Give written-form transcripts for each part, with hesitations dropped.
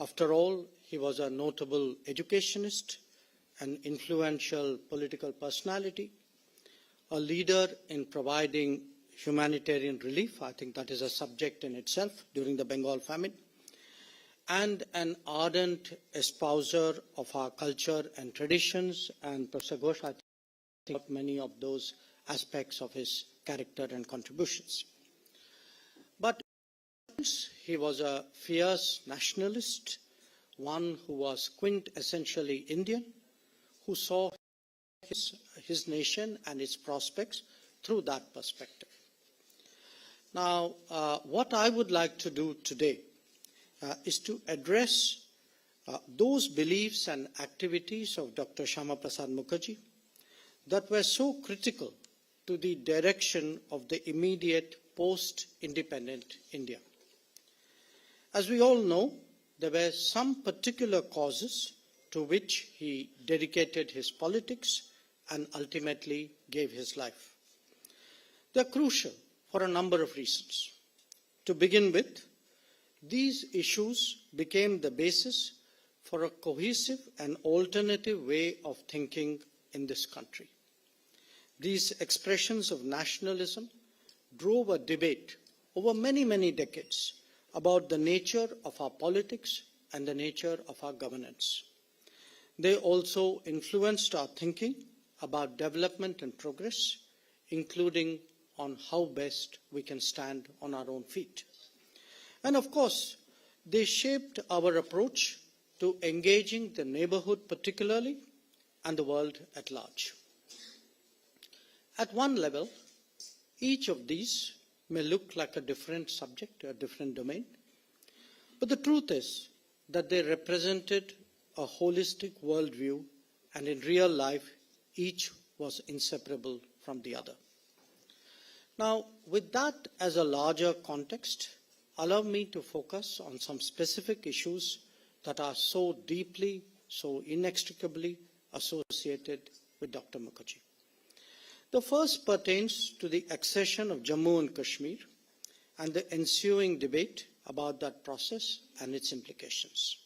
After all, he was a notable educationist, an influential political personality, a leader in providing humanitarian relief. I think that is a subject in itself during the Bengal famine, and an ardent espouser of our culture and traditions. And Professor Ghosh, I think of many of those aspects of his character and contributions. But he was a fierce nationalist, one who was quintessentially Indian, who saw his nation and its prospects through that perspective. Now, what I would like to do today is to address those beliefs and activities of Dr. Shyama Prasad Mukherjee that were so critical to the direction of the immediate post-independent India. As we all know, there were some particular causes to which he dedicated his politics and ultimately gave his life. They are crucial for a number of reasons. To begin with, these issues became the basis for a cohesive and alternative way of thinking in this country. These expressions of nationalism drove a debate over many, many decades about the nature of our politics and the nature of our governance. They also influenced our thinking about development and progress, including on how best we can stand on our own feet. And of course, they shaped our approach to engaging the neighborhood particularly and the world at large. At one level, each of these may look like a different subject, a different domain, but the truth is that they represented a holistic worldview, and in real life, each was inseparable from the other. Now, with that as a larger context, allow me to focus on some specific issues that are so deeply, so inextricably associated with Dr. Mukherjee. The first pertains to the accession of Jammu and Kashmir and the ensuing debate about that process and its implications.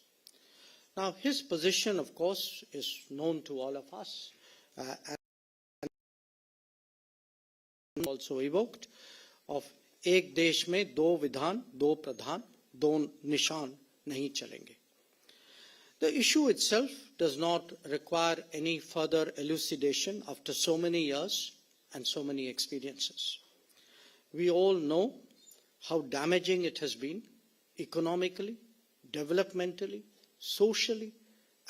Now, his position, of course, is known to all of us and also evoked of Ek desh mein do vidhan, do pradhan, do nishan nahi chalenge. The issue itself does not require any further elucidation after so many years and so many experiences. We all know how damaging it has been economically, developmentally, socially,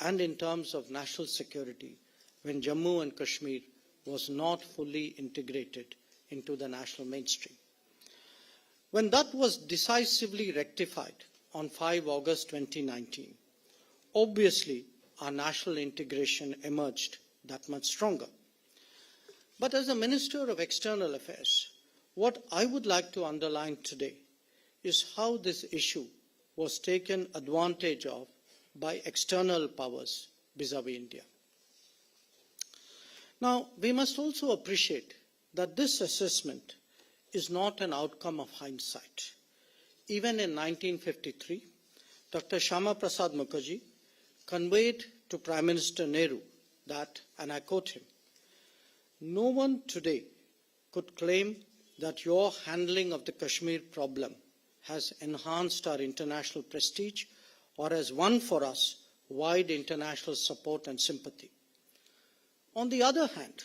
and in terms of national security when Jammu and Kashmir was not fully integrated into the national mainstream. When that was decisively rectified on 5 August 2019, obviously our national integration emerged that much stronger. But as a Minister of External Affairs, what I would like to underline today is how this issue was taken advantage of by external powers vis-à-vis India. Now, we must also appreciate that this assessment is not an outcome of hindsight. Even in 1953, Dr. Shyama Prasad Mukherjee conveyed to Prime Minister Nehru that, and I quote him, "No one today could claim that your handling of the Kashmir problem has enhanced our international prestige or has won for us wide international support and sympathy. On the other hand,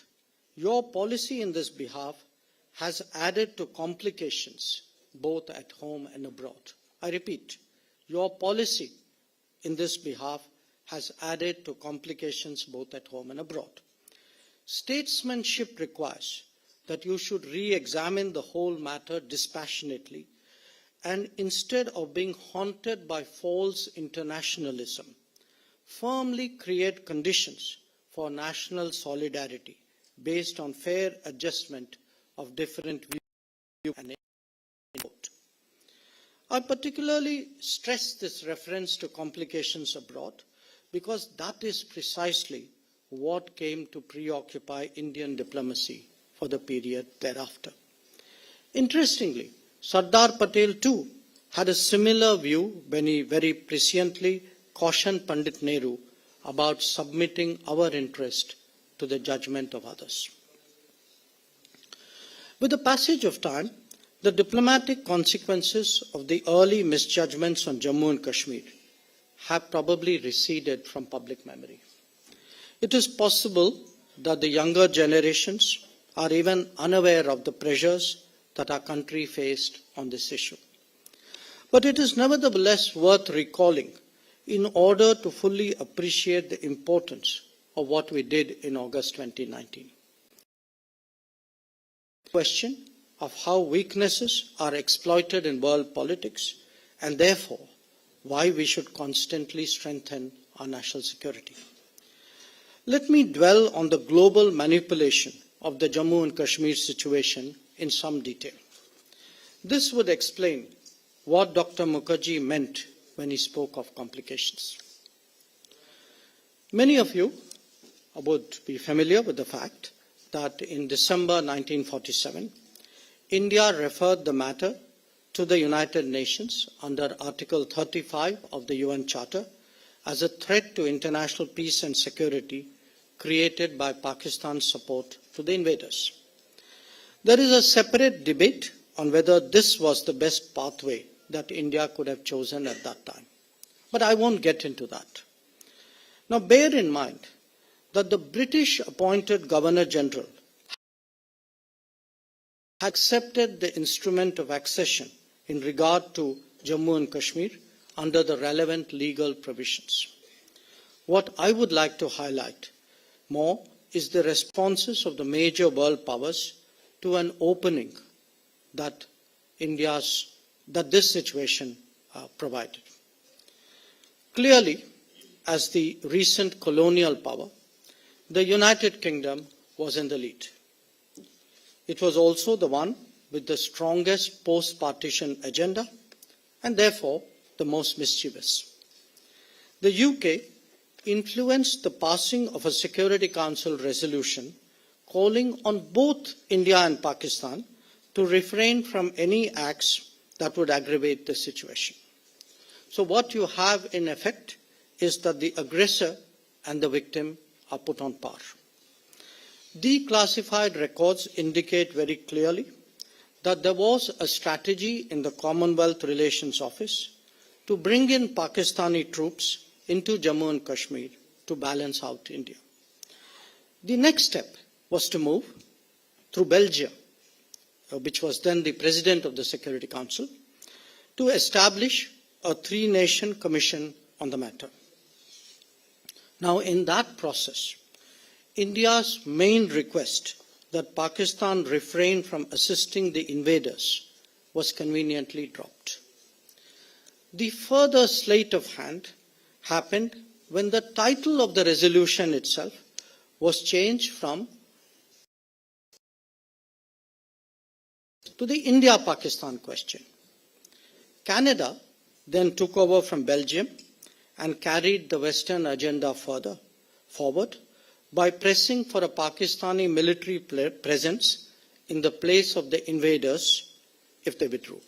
your policy in this behalf has added to complications both at home and abroad." I repeat, your policy in this behalf has added to complications both at home and abroad. Statesmanship requires that you should re-examine the whole matter dispassionately and instead of being haunted by false internationalism, firmly create conditions for national solidarity based on fair adjustment of different views and input. I particularly stress this reference to complications abroad because that is precisely what came to preoccupy Indian diplomacy for the period thereafter. Interestingly, Sardar Patel too had a similar view when he very presciently cautioned Pandit Nehru about submitting our interest to the judgment of others. With the passage of time, the diplomatic consequences of the early misjudgments on Jammu and Kashmir have probably receded from public memory. It is possible that the younger generations are even unaware of the pressures that our country faced on this issue. But it is nevertheless worth recalling in order to fully appreciate the importance of what we did in August 2019. The question of how weaknesses are exploited in world politics and therefore why we should constantly strengthen our national security. Let me dwell on the global manipulation of the Jammu and Kashmir situation in some detail. This would explain what Dr. Mukherjee meant when he spoke of complications. Many of you would be familiar with the fact that in December 1947, India referred the matter to the United Nations under Article 35 of the UN Charter as a threat to international peace and security created by Pakistan's support to the invaders. There is a separate debate on whether this was the best pathway that India could have chosen at that time. But I won't get into that. Now bear in mind that the British appointed Governor General accepted the instrument of accession in regard to Jammu and Kashmir under the relevant legal provisions. What I would like to highlight more is the responses of the major world powers to an opening that this situation provided. Clearly, as the recent colonial power, the United Kingdom was in the lead. It was also the one with the strongest post-partition agenda and therefore the most mischievous. The UK influenced the passing of a Security Council resolution calling on both India and Pakistan to refrain from any acts that would aggravate the situation. So what you have in effect is that the aggressor and the victim are put on par. Declassified records indicate very clearly that there was a strategy in the Commonwealth Relations Office to bring in Pakistani troops into Jammu and Kashmir to balance out India. The next step was to move through Belgium, which was then the President of the Security Council, to establish a three-nation commission on the matter. Now, in that process, India's main request that Pakistan refrain from assisting the invaders was conveniently dropped. The further sleight of hand happened when the title of the resolution itself was changed from to the India-Pakistan question. Canada then took over from Belgium and carried the Western agenda further forward by pressing for a Pakistani military presence in the place of the invaders if they withdrew.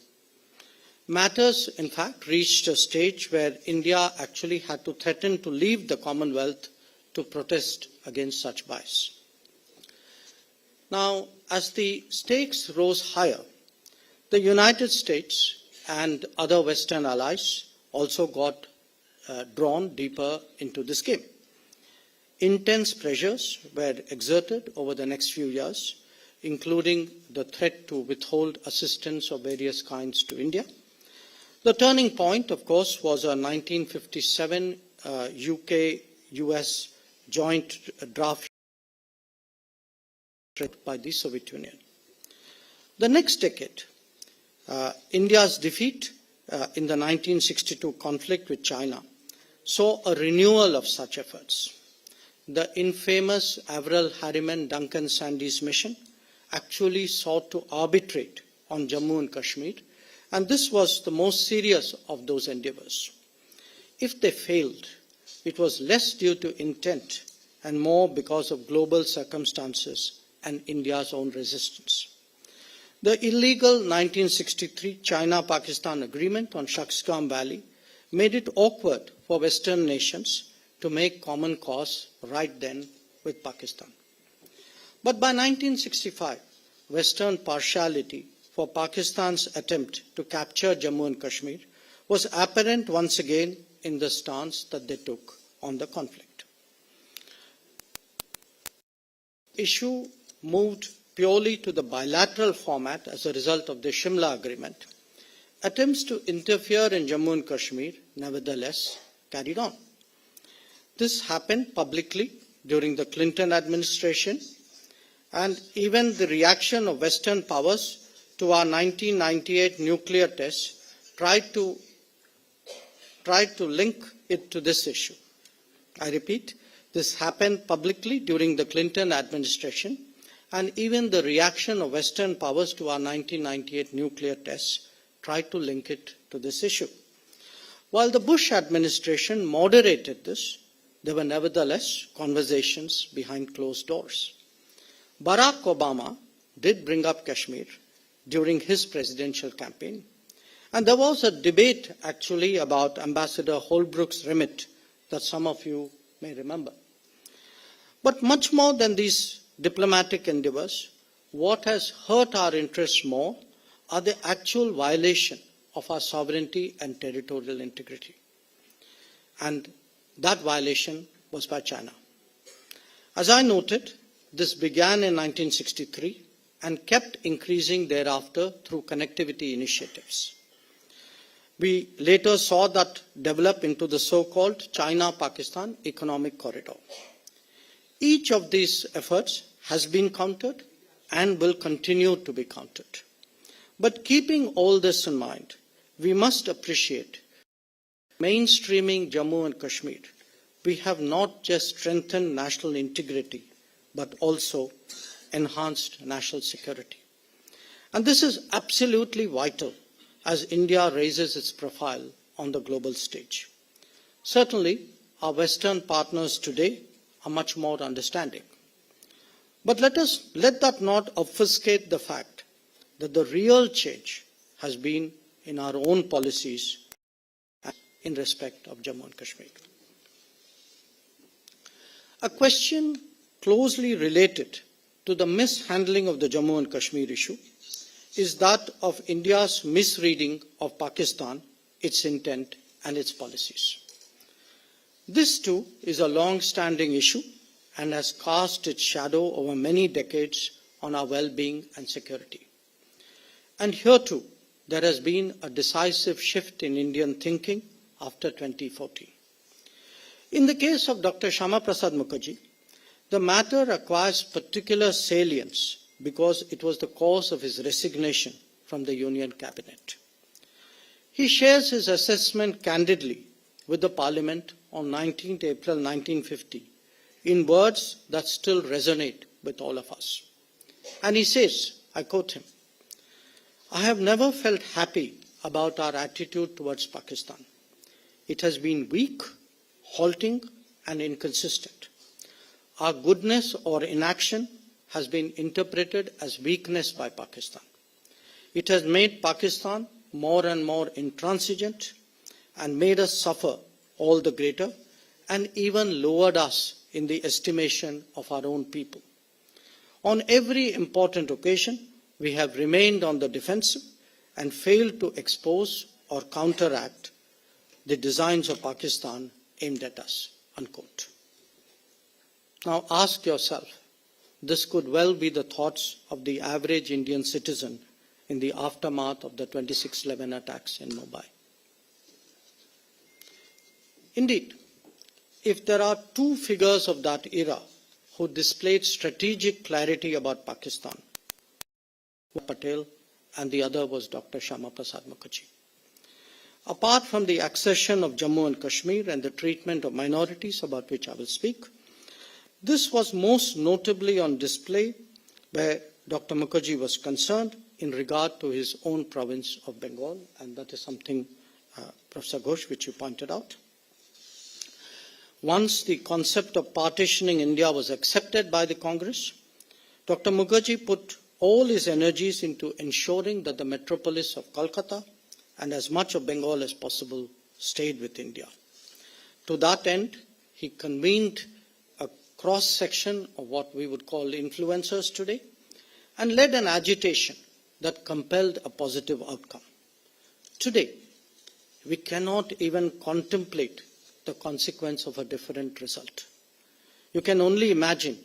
Matters, in fact, reached a stage where India actually had to threaten to leave the Commonwealth to protest against such bias. Now, as the stakes rose higher, the United States and other Western allies also got drawn deeper into this game. Intense pressures were exerted over the next few years, including the threat to withhold assistance of various kinds to India. The turning point, of course, was a 1957 UK-US joint draft by the Soviet Union. The next decade, India's defeat in the 1962 conflict with China saw a renewal of such efforts. The infamous Averell Harriman Duncan Sandys mission actually sought to arbitrate on Jammu and Kashmir, and this was the most serious of those endeavors. If they failed, it was less due to intent and more because of global circumstances and India's own resistance. The illegal 1963 China-Pakistan agreement on Shaksgam Valley made it awkward for Western nations to make common cause right then with Pakistan. But by 1965, Western partiality for Pakistan's attempt to capture Jammu and Kashmir was apparent once again in the stance that they took on the conflict. The issue moved purely to the bilateral format as a result of the Shimla Agreement. Attempts to interfere in Jammu and Kashmir nevertheless carried on. This happened publicly during the Clinton administration, and even the reaction of Western powers to our 1998 nuclear tests tried to link it to this issue. I repeat, this happened publicly during the Clinton administration, and even the reaction of Western powers to our 1998 nuclear tests tried to link it to this issue. While the Bush administration moderated this, there were nevertheless conversations behind closed doors. Barack Obama did bring up Kashmir during his presidential campaign, and there was a debate actually about Ambassador Holbrooke's remit that some of you may remember. But much more than these diplomatic endeavors, what has hurt our interests more are the actual violation of our sovereignty and territorial integrity. And that violation was by China. As I noted, this began in 1963 and kept increasing thereafter through connectivity initiatives. We later saw that develop into the so-called China-Pakistan Economic Corridor. Each of these efforts has been countered and will continue to be countered. But keeping all this in mind, we must appreciate mainstreaming Jammu and Kashmir. We have not just strengthened national integrity, but also enhanced national security. And this is absolutely vital as India raises its profile on the global stage. Certainly, our Western partners today are much more understanding. But let that not obfuscate the fact that the real change has been in our own policies in respect of Jammu and Kashmir. A question closely related to the mishandling of the Jammu and Kashmir issue is that of India's misreading of Pakistan, its intent and its policies. This too is a long-standing issue and has cast its shadow over many decades on our well-being and security. And here too, there has been a decisive shift in Indian thinking after 2014. In the case of Dr. Shyama Prasad Mukherjee, the matter acquires particular salience because it was the cause of his resignation from the Union Cabinet. He shares his assessment candidly with the Parliament on 19th April 1950 in words that still resonate with all of us. And he says, I quote him, "I have never felt happy about our attitude towards Pakistan. It has been weak, halting, and inconsistent. Our goodness or inaction has been interpreted as weakness by Pakistan. It has made Pakistan more and more intransigent and made us suffer all the greater and even lowered us in the estimation of our own people. On every important occasion, we have remained on the defensive and failed to expose or counteract the designs of Pakistan aimed at us." Unquote. Now ask yourself, this could well be the thoughts of the average Indian citizen in the aftermath of the 26/11 attacks in Mumbai. Indeed, if there are two figures of that era who displayed strategic clarity about Pakistan, Patel, and the other was Dr. Shyama Prasad Mukherjee. Apart from the accession of Jammu and Kashmir and the treatment of minorities, about which I will speak, this was most notably on display where Dr. Mukherjee was concerned in regard to his own province of Bengal, and that is something, Professor Ghosh, which you pointed out. Once the concept of partitioning India was accepted by the Congress, Dr. Mukherjee put all his energies into ensuring that the metropolis of Kolkata and as much of Bengal as possible stayed with India. To that end, he convened a cross-section of what we would call influencers today and led an agitation that compelled a positive outcome. Today, we cannot even contemplate the consequence of a different result. You can only imagine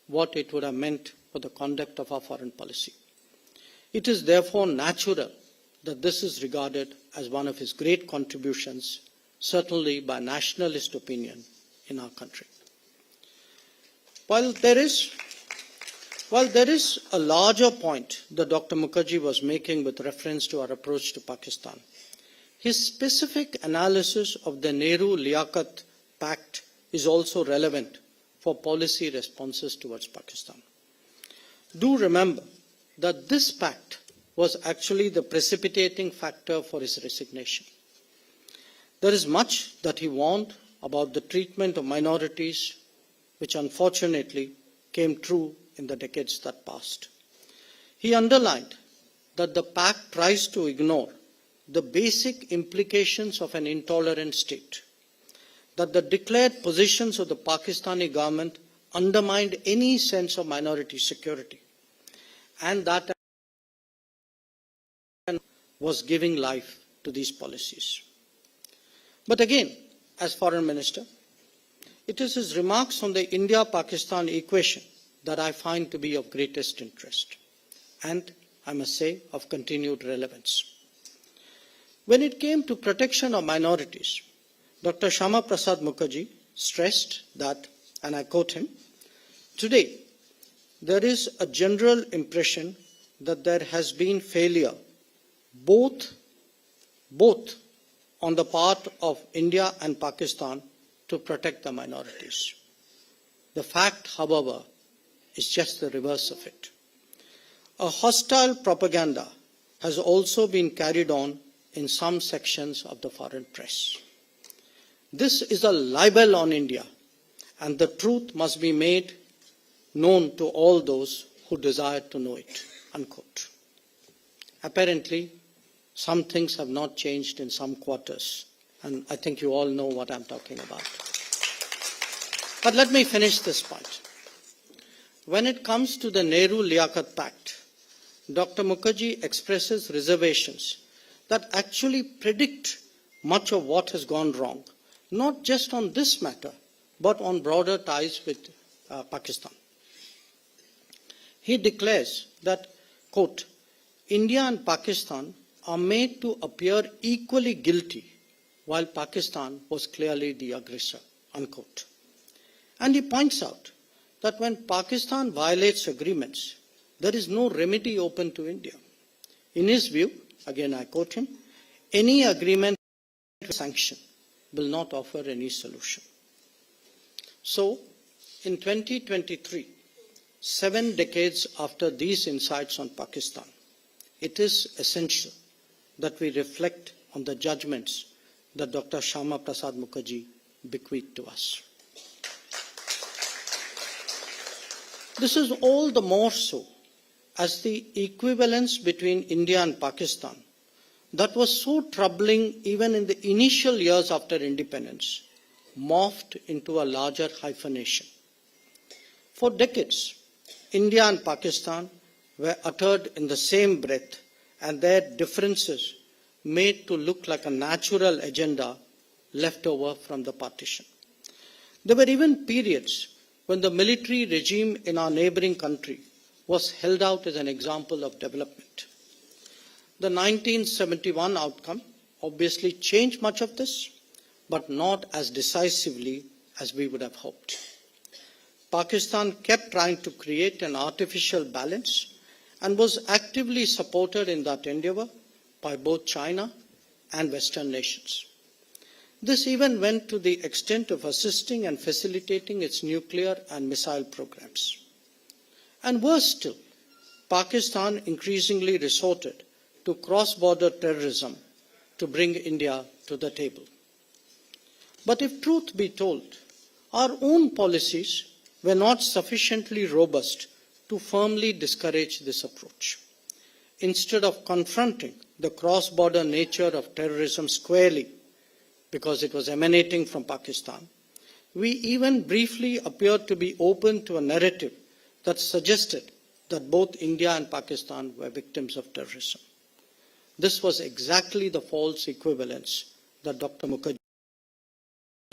what it would have meant for the conduct of our foreign policy. It is therefore natural that this is regarded as one of his great contributions, certainly by nationalist opinion in our country. While there is a larger point that Dr. Mukherjee was making with reference to our approach to Pakistan, his specific analysis of the Nehru-Liaquat Pact is also relevant for policy responses towards Pakistan. Do remember that this pact was actually the precipitating factor for his resignation. There is much that he warned about the treatment of minorities, which unfortunately came true in the decades that passed. He underlined that the pact tries to ignore the basic implications of an intolerant state, that the declared positions of the Pakistani government undermined any sense of minority security, and that was giving life to these policies. But again, as Foreign Minister, it is his remarks on the India-Pakistan equation that I find to be of greatest interest, and, I must say, of continued relevance. When it came to protection of minorities, Dr. Shyama Prasad Mukherjee stressed that, and I quote him, "Today, there is a general impression that there has been failure both on the part of India and Pakistan to protect the minorities. The fact, however, is just the reverse of it. A hostile propaganda has also been carried on in some sections of the foreign press. This is a libel on India, and the truth must be made known to all those who desire to know it." Unquote. Apparently, some things have not changed in some quarters, and I think you all know what I'm talking about. But let me finish this point. When it comes to the Nehru-Liaquat Pact, Dr. Mukherjee expresses reservations that actually predict much of what has gone wrong, not just on this matter, but on broader ties with Pakistan. He declares that, quote, "India and Pakistan are made to appear equally guilty, while Pakistan was clearly the aggressor," unquote. And he points out that when Pakistan violates agreements, there is no remedy open to India. In his view, again I quote him, "Any agreement with sanction will not offer any solution." So, in 2023, 7 decades after these insights on Pakistan, it is essential that we reflect on the judgments that Dr. Shyama Prasad Mukherjee bequeathed to us. This is all the more so as the equivalence between India and Pakistan that was so troubling even in the initial years after independence morphed into a larger hyphenation. For decades, India and Pakistan were uttered in the same breath, and their differences made to look like a natural agenda left over from the partition. There were even periods when the military regime in our neighboring country was held out as an example of development. The 1971 outcome obviously changed much of this, but not as decisively as we would have hoped. Pakistan kept trying to create an artificial balance and was actively supported in that endeavor by both China and Western nations. This even went to the extent of assisting and facilitating its nuclear and missile programs. And worse still, Pakistan increasingly resorted to cross-border terrorism to bring India to the table. But if truth be told, our own policies were not sufficiently robust to firmly discourage this approach. Instead of confronting the cross-border nature of terrorism squarely, because it was emanating from Pakistan, we even briefly appeared to be open to a narrative that suggested that both India and Pakistan were victims of terrorism. This was exactly the false equivalence that Dr. Mukherjee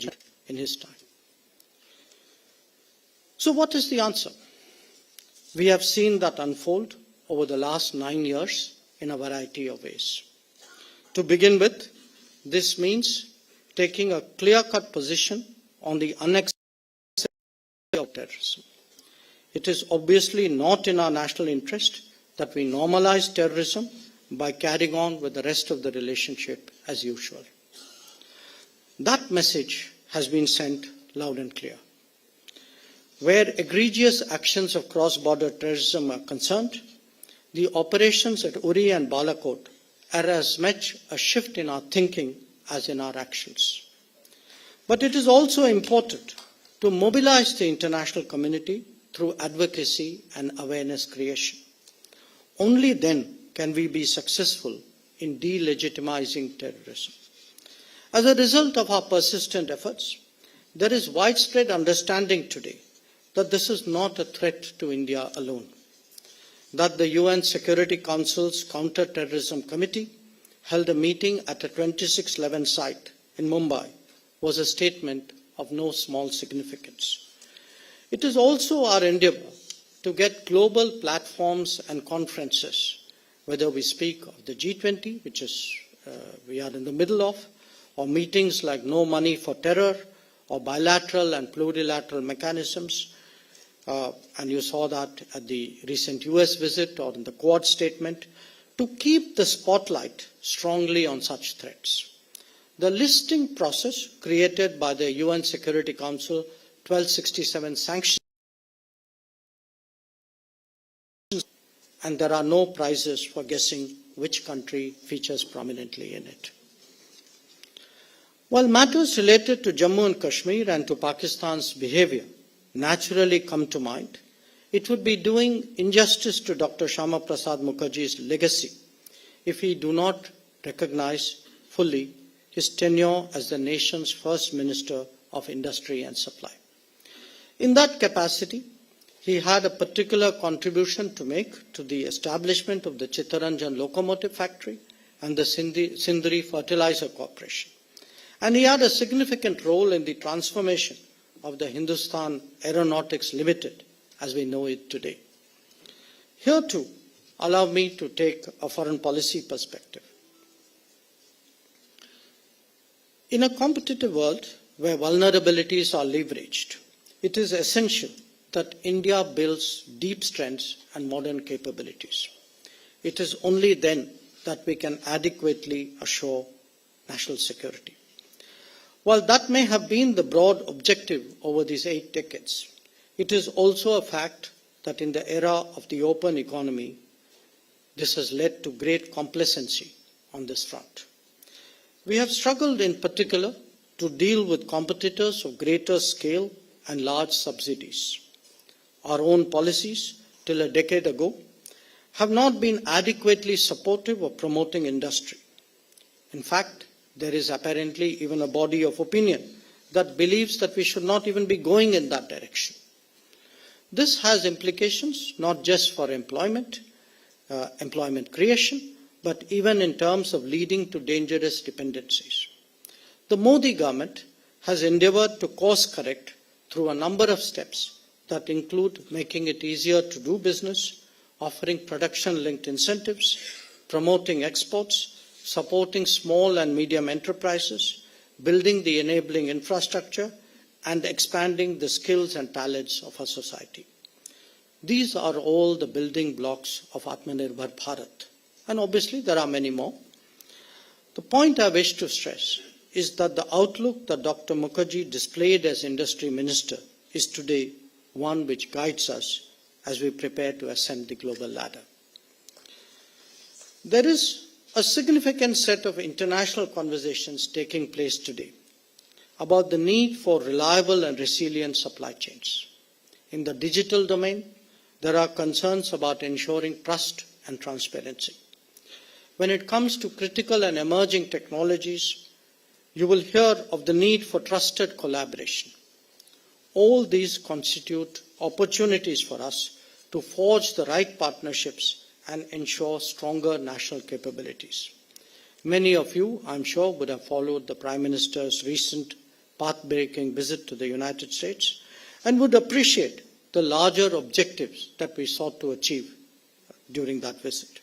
had in his time. So what is the answer? We have seen that unfold over the last 9 years in a variety of ways. To begin with, this means taking a clear-cut position on the unacceptable of terrorism. It is obviously not in our national interest that we normalize terrorism by carrying on with the rest of the relationship as usual. That message has been sent loud and clear. Where egregious actions of cross-border terrorism are concerned, the operations at Uri and Balakot are as much a shift in our thinking as in our actions. But it is also important to mobilize the international community through advocacy and awareness creation. Only then can we be successful in delegitimizing terrorism. As a result of our persistent efforts, there is widespread understanding today that this is not a threat to India alone. That the UN Security Council's Counter-Terrorism Committee held a meeting at a 2611 site in Mumbai was a statement of no small significance. It is also our endeavor to get global platforms and conferences, whether we speak of the G20, which we are in the middle of, or meetings like No Money for Terror, or bilateral and plurilateral mechanisms, and you saw that at the recent US visit or in the Quad statement, to keep the spotlight strongly on such threats. The listing process created by the UN Security Council 1267 sanctions, and there are no prizes for guessing which country features prominently in it. While matters related to Jammu and Kashmir and to Pakistan's behavior naturally come to mind, it would be doing injustice to Dr. Shyama Prasad Mukherjee's legacy if we do not recognize fully his tenure as the nation's first Minister of Industry and Supply. In that capacity, he had a particular contribution to make to the establishment of the Chittaranjan Locomotive Factory and the Sindri Fertilizer Corporation. And he had a significant role in the transformation of the Hindustan Aeronautics Limited as we know it today. Here too, allow me to take a foreign policy perspective. In a competitive world where vulnerabilities are leveraged, it is essential that India builds deep strengths and modern capabilities. It is only then that we can adequately assure national security. While that may have been the broad objective over these 8 decades, it is also a fact that in the era of the open economy, this has led to great complacency on this front. We have struggled in particular to deal with competitors of greater scale and large subsidies. Our own policies, till a decade ago, have not been adequately supportive of promoting industry. In fact, there is apparently even a body of opinion that believes that we should not even be going in that direction. This has implications not just for employment creation, but even in terms of leading to dangerous dependencies. The Modi government has endeavored to course correct through a number of steps that include making it easier to do business, offering production-linked incentives, promoting exports, supporting small and medium enterprises, building the enabling infrastructure, and expanding the skills and talents of our society. These are all the building blocks of Atmanirbhar Bharat. And obviously there are many more. The point I wish to stress is that the outlook that Dr. Mukherjee displayed as Industry Minister is today one which guides us as we prepare to ascend the global ladder. There is a significant set of international conversations taking place today about the need for reliable and resilient supply chains. In the digital domain, there are concerns about ensuring trust and transparency. When it comes to critical and emerging technologies, you will hear of the need for trusted collaboration. All these constitute opportunities for us to forge the right partnerships and ensure stronger national capabilities. Many of you, I'm sure, would have followed the Prime Minister's recent path-breaking visit to the United States and would appreciate the larger objectives that we sought to achieve during that visit.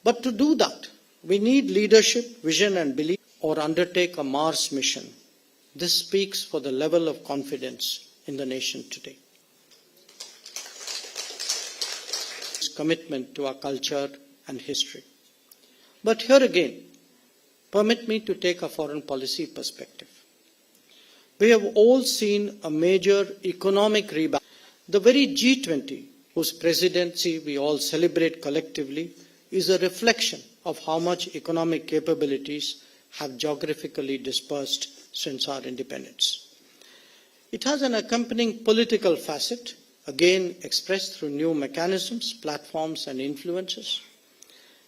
But to do that, we need leadership, vision and belief, or undertake a Mars mission. This speaks for the level of confidence in the nation today. Commitment to our culture and history. But here again, permit me to take a foreign policy perspective. We have all seen a major economic rebound. The very G20, whose presidency we all celebrate collectively, is a reflection of how much economic capabilities have geographically dispersed since our independence. It has an accompanying political facet, again expressed through new mechanisms, platforms and influences.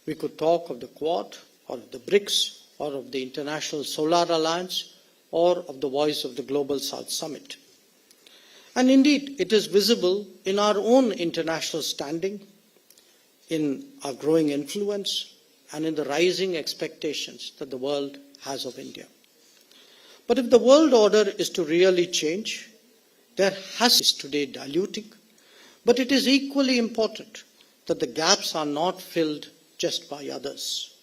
We could talk of the Quad, or of the BRICS, or of the International Solar Alliance, or of the Voice of the Global South Summit. And indeed, it is visible in our own international standing, in our growing influence, and in the rising expectations that the world has of India. But if the world order is to really change, there has to be today diluting, but it is equally important that the gaps are not filled just by others.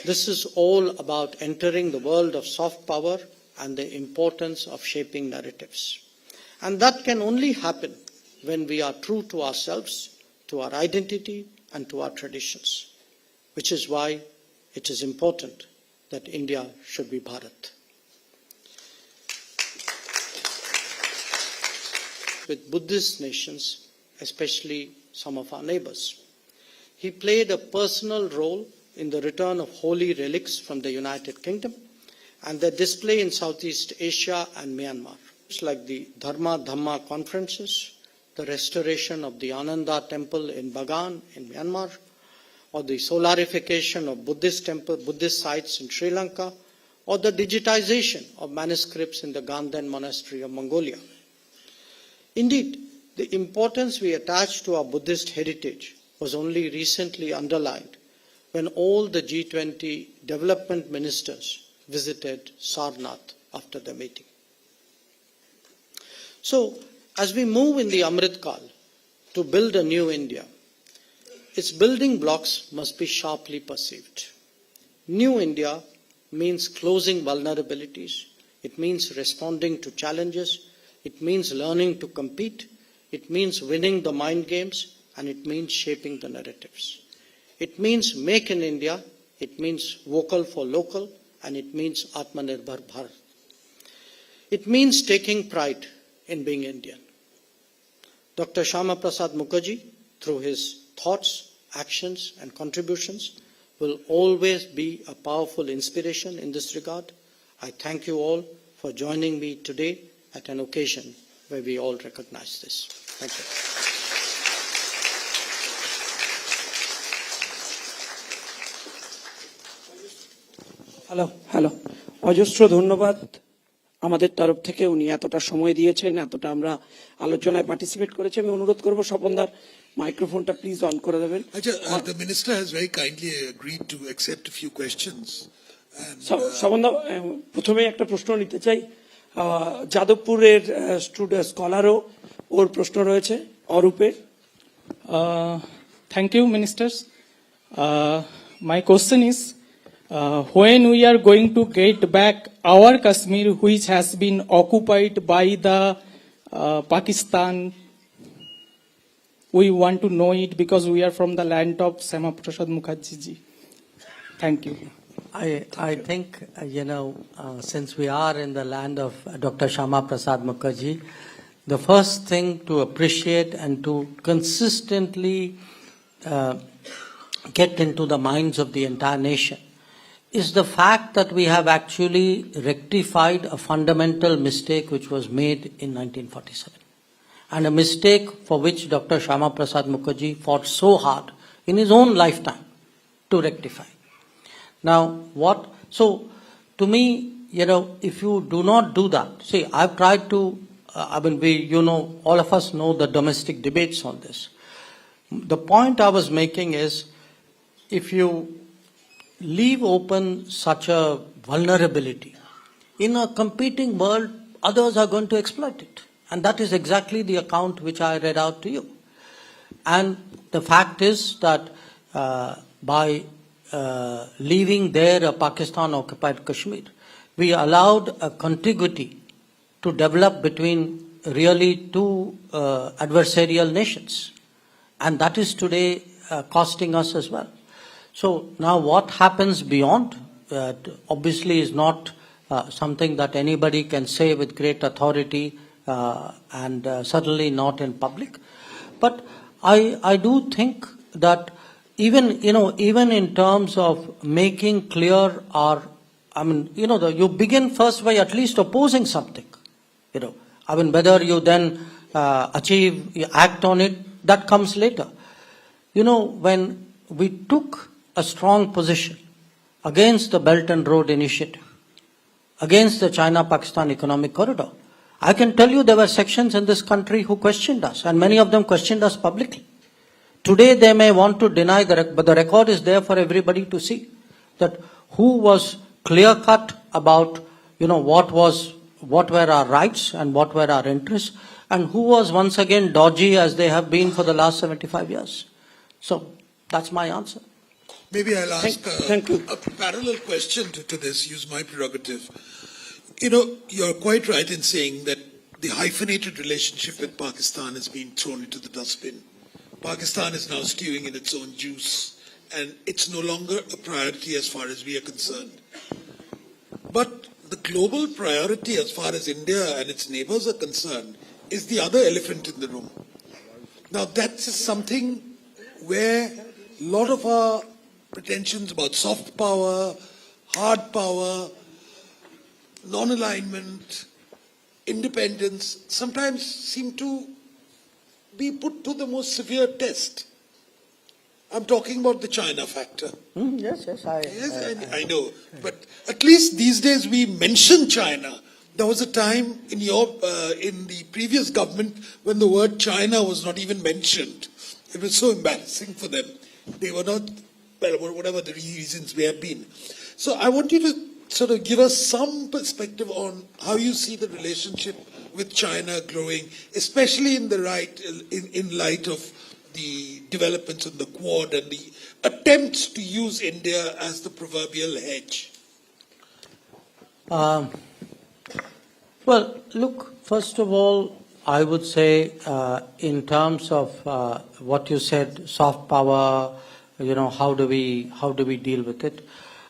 This is all about entering the world of soft power and the importance of shaping narratives. And that can only happen when we are true to ourselves, to our identity, and to our traditions, which is why it is important that India should be Bharat. With Buddhist nations, especially some of our neighbors. He played a personal role in the return of holy relics from the United Kingdom and their display in Southeast Asia and Myanmar. It's like the Dharma Dhamma conferences, the restoration of the Ananda temple in Bagan in Myanmar, or the solarification of Buddhist sites in Sri Lanka, or the digitization of manuscripts in the Ganden monastery of Mongolia. Indeed, the importance we attach to our Buddhist heritage was only recently underlined when all the G20 development ministers visited Sarnath after the meeting. So, as we move in the Amrit Kal to build a new India, its building blocks must be sharply perceived. New India means closing vulnerabilities, it means responding to challenges, it means learning to compete, it means winning the mind games, and it means shaping the narratives. It means make in India, it means vocal for local, and it means Atmanirbhar Bharat. It means taking pride in being Indian. Dr. Shyama Prasad Mukherjee, through his thoughts, actions, and contributions, will always be a powerful inspiration in this regard. I thank you all for joining me today at an occasion where we all recognize this. Thank you. Hello অজস্র ধন্যবাদ আমাদের তরফ থেকে উনি এতটা সময় দিয়েছেন এতটা আমরা আলোচনায় পার্টিসিপেট করেছি আমি অনুরোধ করব স্বপনদার মাইক্রোফোনটা প্লিজ অন করে দেবেন The minister has very kindly agreed to accept a few questions. স্বপনদা প্রথমে একটা প্রশ্ন নিতে চাই যাদবপুরের স্কলারও ওর প্রশ্ন রয়েছে অরূপের Thank you, ministers. My question is, when we are going to get back our Kashmir, which has been occupied by the Pakistan, we want to know it because we are from the land of Shyama Prasad Mukherjee ji. Thank you. I think, since we are in the land of Dr. Shyama Prasad Mukherjee, the first thing to appreciate and to consistently get into the minds of the entire nation is the fact that we have actually rectified a fundamental mistake which was made in 1947. and a mistake for which Dr. Shyama Prasad Mukherjee fought so hard in his own lifetime to rectify. Now, so to me, if you do not do that, see, I've tried to, all of us know the domestic debates on this. The point I was making is, if you leave open such a vulnerability, in a competing world, others are going to exploit it. And that is exactly the account which I read out to you. And the fact is that by leaving there a Pakistan-occupied Kashmir, we allowed a contiguity to develop between really two adversarial nations. And that is today costing us as well. So now what happens beyond obviously is not something that anybody can say with great authority and certainly not in public. But I do think that even in terms of making clear you begin first by at least opposing something. Whether you then you act on it, that comes later. When we took a strong position against the Belt and Road Initiative, against the China-Pakistan Economic Corridor, I can tell you there were sections in this country who questioned us, and many of them questioned us publicly. Today they may want to deny but the record is there for everybody to see, that who was clear-cut about what were our rights and what were our interests, and who was once again dodgy as they have been for the last 75 years. So that's my answer. Maybe I'll ask Thank you. a parallel question to this, use my prerogative. You're quite right in saying that the hyphenated relationship with Pakistan has been thrown into the dustbin. Pakistan is now stewing in its own juice, and it's no longer a priority as far as we are concerned. But the global priority as far as India and its neighbors are concerned is the other elephant in the room. Now that's something where a lot of our pretensions about soft power, hard power, non-alignment, independence sometimes seem to be put to the most severe test. I'm talking about the China factor. Yes, I know. But at least these days we mention China. There was a time in the previous government when the word China was not even mentioned. It was so embarrassing for them. They were not, whatever the reasons may have been. So I want you to sort of give us some perspective on how you see the relationship with China growing, especially in light of the developments in the Quad and the attempts to use India as the proverbial hedge. Well, look, first of all, I would say in terms of what you said, soft power, how do we deal with it?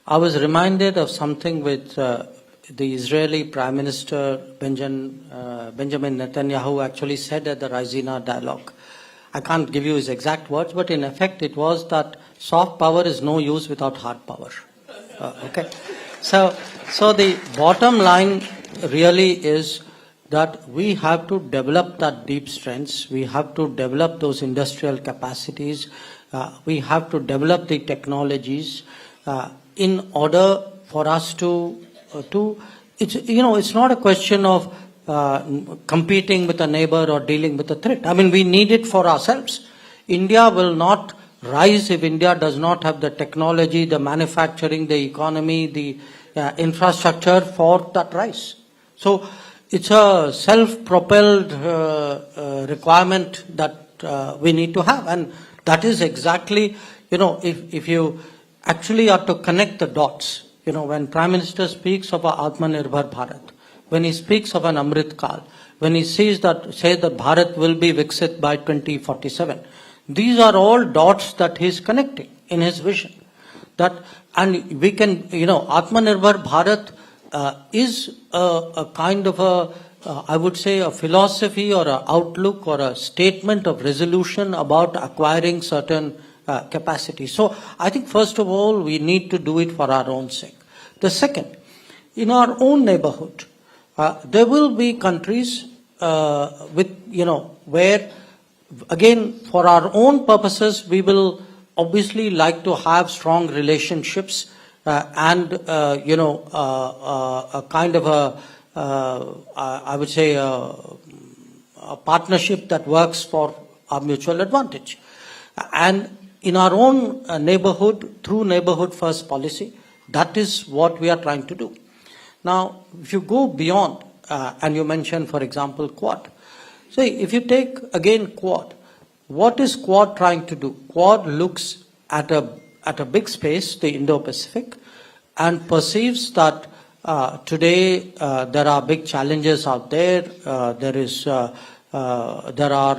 I was reminded of something with the Israeli Prime Minister Benjamin Netanyahu actually said at the Raisina dialogue. I can't give you his exact words, but in effect it was that soft power is no use without hard power. Okay? So the bottom line really is that we have to develop that deep strengths. We have to develop those industrial capacities. We have to develop the technologies in order for us to it's not a question of competing with a neighbor or dealing with a threat. I mean, we need it for ourselves. India will not rise if India does not have the technology, the manufacturing, the economy, the infrastructure for that rise. So it's a self-propelled requirement that we need to have. And that is exactly, if you actually are to connect the dots, when Prime Minister speaks of a Atmanirbhar Bharat, when he speaks of an Amrit Kal, when he says that Bharat will be Viksit by 2047, these are all dots that he is connecting in his vision. And we can, Atmanirbhar Bharat is a kind of I would say a philosophy or an outlook or a statement of resolution about acquiring certain capacity. So I think first of all we need to do it for our own sake. The second, in our own neighborhood, there will be countries where again, for our own purposes, we will obviously like to have strong relationships and, a kind of I would say, a partnership that works for our mutual advantage. And in our own neighborhood, through neighborhood first policy, that is what we are trying to do. Now, if you go beyond, and you mentioned, for example, Quad. So if you take again Quad, what is Quad trying to do? Quad looks at a big space, the Indo-Pacific, and perceives that today there are big challenges out there. There are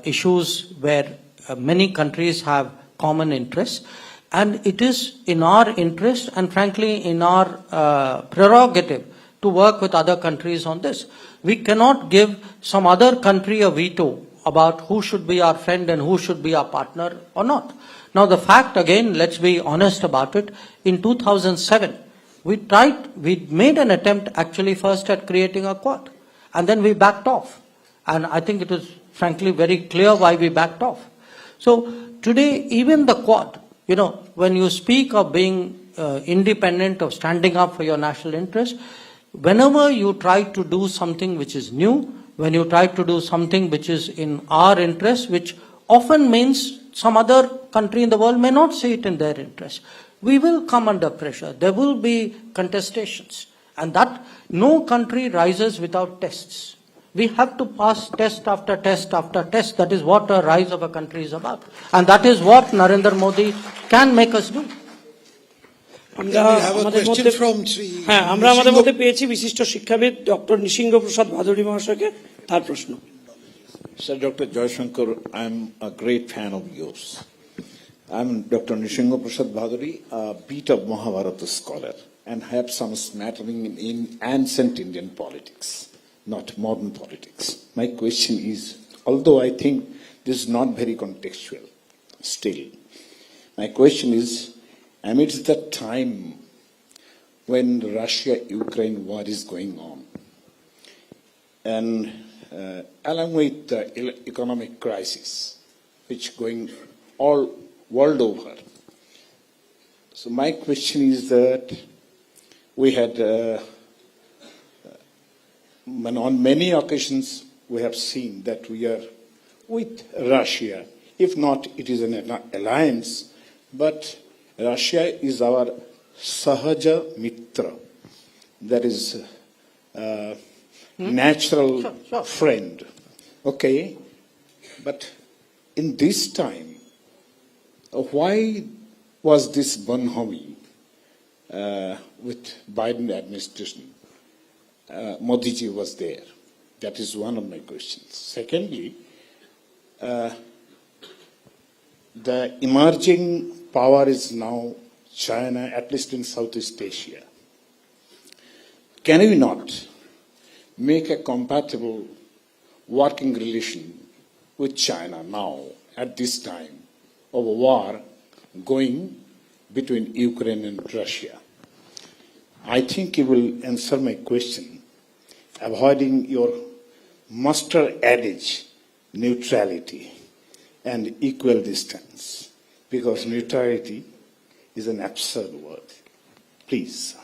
issues where many countries have common interests, and it is in our interest and frankly in our prerogative to work with other countries on this. We cannot give some other country a veto about who should be our friend and who should be our partner or not. Now the fact, again, let's be honest about it, in 2007, we made an attempt actually first at creating a Quad, and then we backed off. And I think it is frankly very clear why we backed off. So today, even the Quad, when you speak of being independent, of standing up for your national interest, whenever you try to do something which is new, when you try to do something which is in our interest, which often means some other country in the world may not see it in their interest, we will come under pressure. There will be contestations. And that no country rises without tests. We have to pass test after test after test. That is what a rise of a country is about. And that is what Narendra Modi can make us do. We have a question from Sri আমরা আমাদের মধ্যে পেয়েছি বিশিষ্ট শিক্ষাবিদ doctor Narasimha প্রসাদ ভাদুড়ী মহাশয়কে, তার প্রশ্ন। Sir, Dr. Jaishankar, I'm a great fan of yours. I'm Dr. Nrisingha Prasad Bhaduri, a beat of Mahabharata scholar, and have some smattering in ancient Indian politics, not modern politics. My question is, although I think this is not very contextual, still, my question is, amidst the time when Russia-Ukraine war is going on, and along with the economic crisis, which going all world over. So my question is that we had, on many occasions, we have seen that we are with Russia. If not, it is an alliance, but Russia is our Sahaja Mitra, that is natural friend. Okay, but in this time, why was this bonhomie with Biden administration? Modi ji was there. That is one of my questions. Secondly, the emerging power is now China, at least in Southeast Asia. Can we not make a compatible working relation with China now, at this time of a war going between Ukraine and Russia? I think you will answer my question, avoiding your master adage, neutrality and equal distance, because neutrality is an absurd word. Please.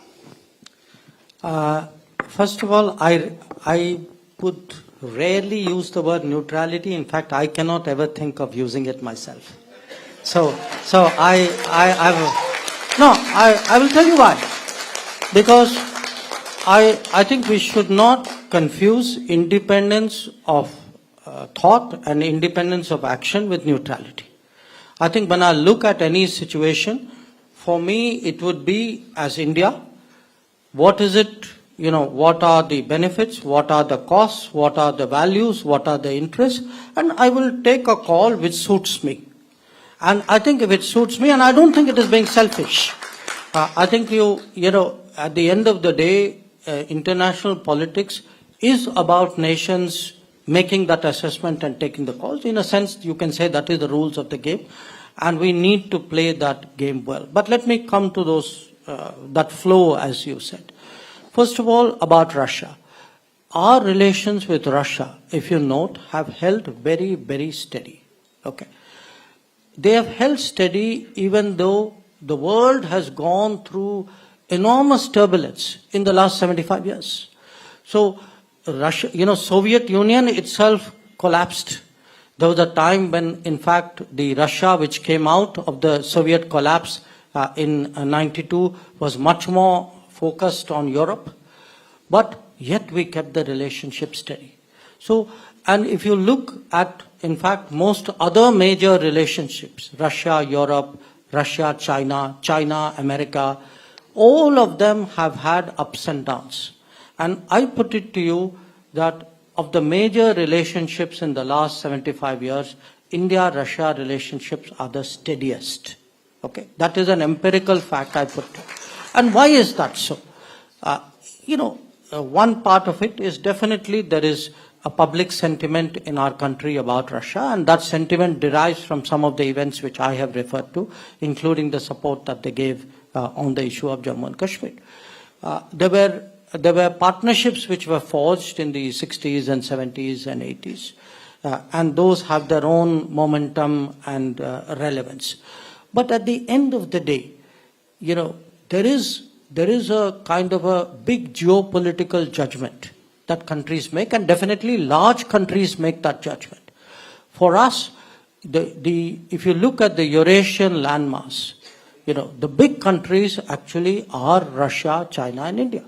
First of all, I would rarely use the word neutrality. In fact, I cannot ever think of using it myself. So I will tell you why. Because I think we should not confuse independence of thought and independence of action with neutrality. I think when I look at any situation, for me, it would be as India, what is it, what are the benefits, what are the costs, what are the values, what are the interests, and I will take a call which suits me. And I think if it suits me, and I don't think it is being selfish, I think at the end of the day, international politics is about nations making that assessment and taking the calls. In a sense, you can say that is the rules of the game, and we need to play that game well. But let me come to that flow, as you said. First of all, about Russia. our relations with Russia, if you note, have held very, very steady. Okay. They have held steady even though the world has gone through enormous turbulence in the last 75 years. So, Russia, Soviet Union itself collapsed. There was a time when, in fact, the Russia which came out of the Soviet collapse in 92 was much more focused on Europe. But yet we kept the relationship steady. So, and if you look at, in fact, most other major relationships, Russia, Europe, Russia, China, China, America, all of them have had ups and downs. And I put it to you that of the major relationships in the last 75 years, India-Russia relationships are the steadiest. Okay, that is an empirical fact I put to you. And why is that so? One part of it is definitely there is a public sentiment in our country about Russia, and that sentiment derives from some of the events which I have referred to, including the support that they gave on the issue of Jammu and Kashmir. There were partnerships which were forged in the 60s and 70s and 80s, and those have their own momentum and relevance. But at the end of the day, there is a kind of a big geopolitical judgment that countries make, and definitely large countries make that judgment. For us, if you look at the Eurasian landmass, the big countries actually are Russia, China, and India.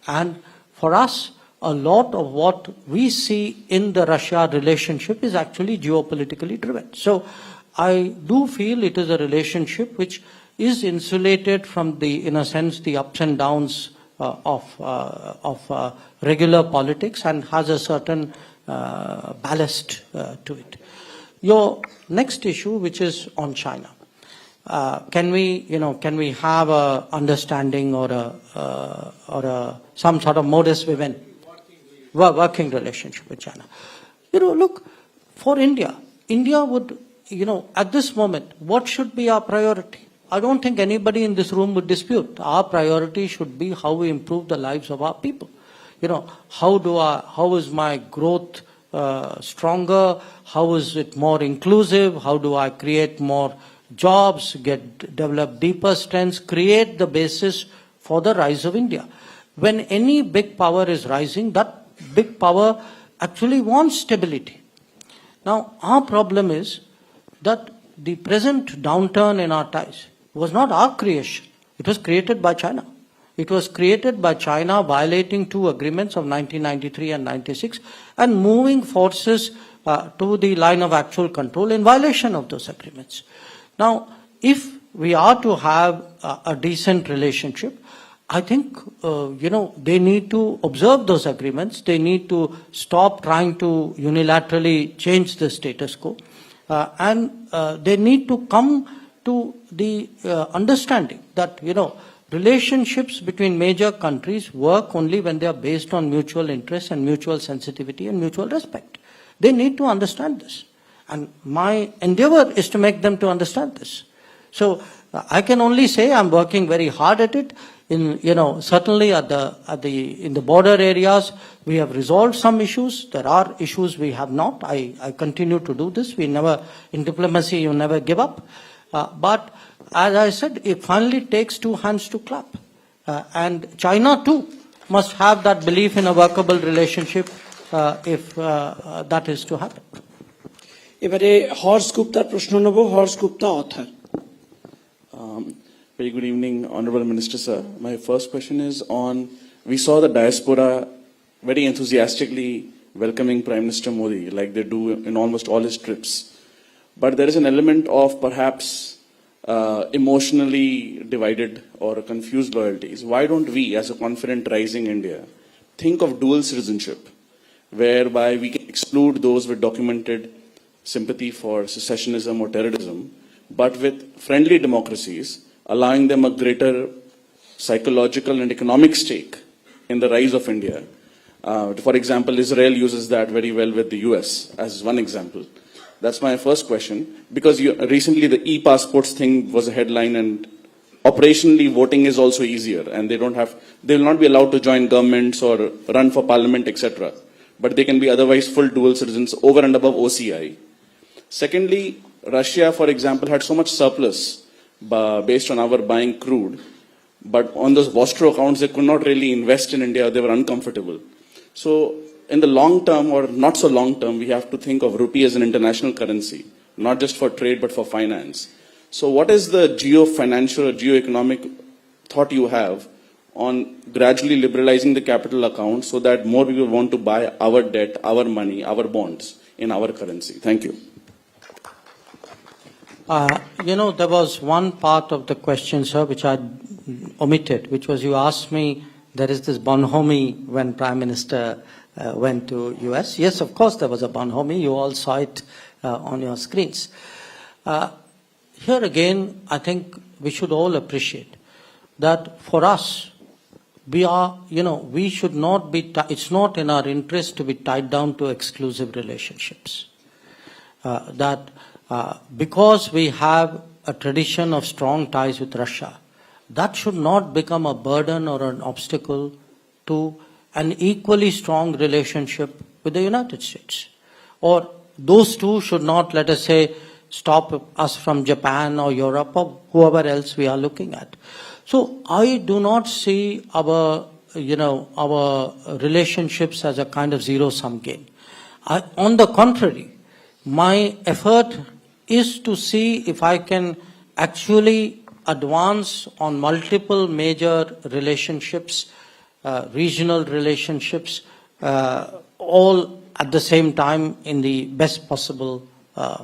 And for us, a lot of what we see in the Russia relationship is actually geopolitically driven. So I do feel it is a relationship which is insulated from in a sense, the ups and downs of regular politics, and has a certain ballast to it. Your next issue, which is on China, can we have a understanding or some sort of modus vivendi, working relationship with China? Look, for India would, at this moment, what should be our priority? I don't think anybody in this room would dispute. Our priority should be how we improve the lives of our people. How is my growth stronger? How is it more inclusive? How do I create more jobs, develop deeper strengths, create the basis for the rise of India? When any big power is rising, that big power actually wants stability. Now, our problem is that the present downturn in our ties was not our creation. It was created by China. It was created by China violating two agreements of 1993 and 96 and moving forces to the line of actual control in violation of those agreements. Now, if we are to have a decent relationship, I think, they need to observe those agreements. They need to stop trying to unilaterally change the status quo. And they need to come to the understanding that, relationships between major countries work only when they are based on mutual interest and mutual sensitivity and mutual respect. They need to understand this. And my endeavor is to make them to understand this. So I can only say I'm working very hard at it. Certainly in the border areas, we have resolved some issues. There are issues we have not. I continue to do this. In diplomacy, you never give up. But as I said, it finally takes two hands to clap. And China too must have that belief in a workable relationship if that is to happen. এবারে হর্ষ গুপ্তার প্রশ্ন নেব। Harsh Gupta, author. Very good evening, Honorable Minister, sir. My first question is on, we saw the diaspora very enthusiastically welcoming Prime Minister Modi, like they do in almost all his trips. But there is an element of perhaps emotionally divided or confused loyalties. Why don't we, as a confident rising India, think of dual citizenship, whereby we can exclude those with documented sympathy for secessionism or terrorism, but with friendly democracies, allowing them a greater psychological and economic stake in the rise of India. For example, Israel uses that very well with the US as one example. That's my first question, because recently the e-passports thing was a headline and operationally voting is also easier, and they will not be allowed to join governments or run for parliament, etc. But they can be otherwise full dual citizens over and above OCI. Secondly, Russia, for example, had so much surplus based on our buying crude, but on those Vostro accounts, they could not really invest in India. They were uncomfortable. So in the long term, or not so long term, we have to think of rupee as an international currency, not just for trade, but for finance. So what is the geo-financial or geo-economic thought you have on gradually liberalizing the capital account so that more people want to buy our debt, our money, our bonds in our currency? Thank you. There was one part of the question, sir, which I omitted, which was you asked me, there is this bonhomie when Prime Minister went to US. Yes, of course, there was a bonhomie. You all saw it on your screens. Here again, I think we should all appreciate that for us, we should not be, it's not in our interest to be tied down to exclusive relationships. Because we have a tradition of strong ties with Russia, that should not become a burden or an obstacle to an equally strong relationship with the United States. Or those two should not, let us say, stop us from Japan or Europe or whoever else we are looking at. So I do not see our relationships as a kind of zero-sum game. On the contrary, my effort is to see if I can actually advance on multiple major relationships, regional relationships, all at the same time in the best possible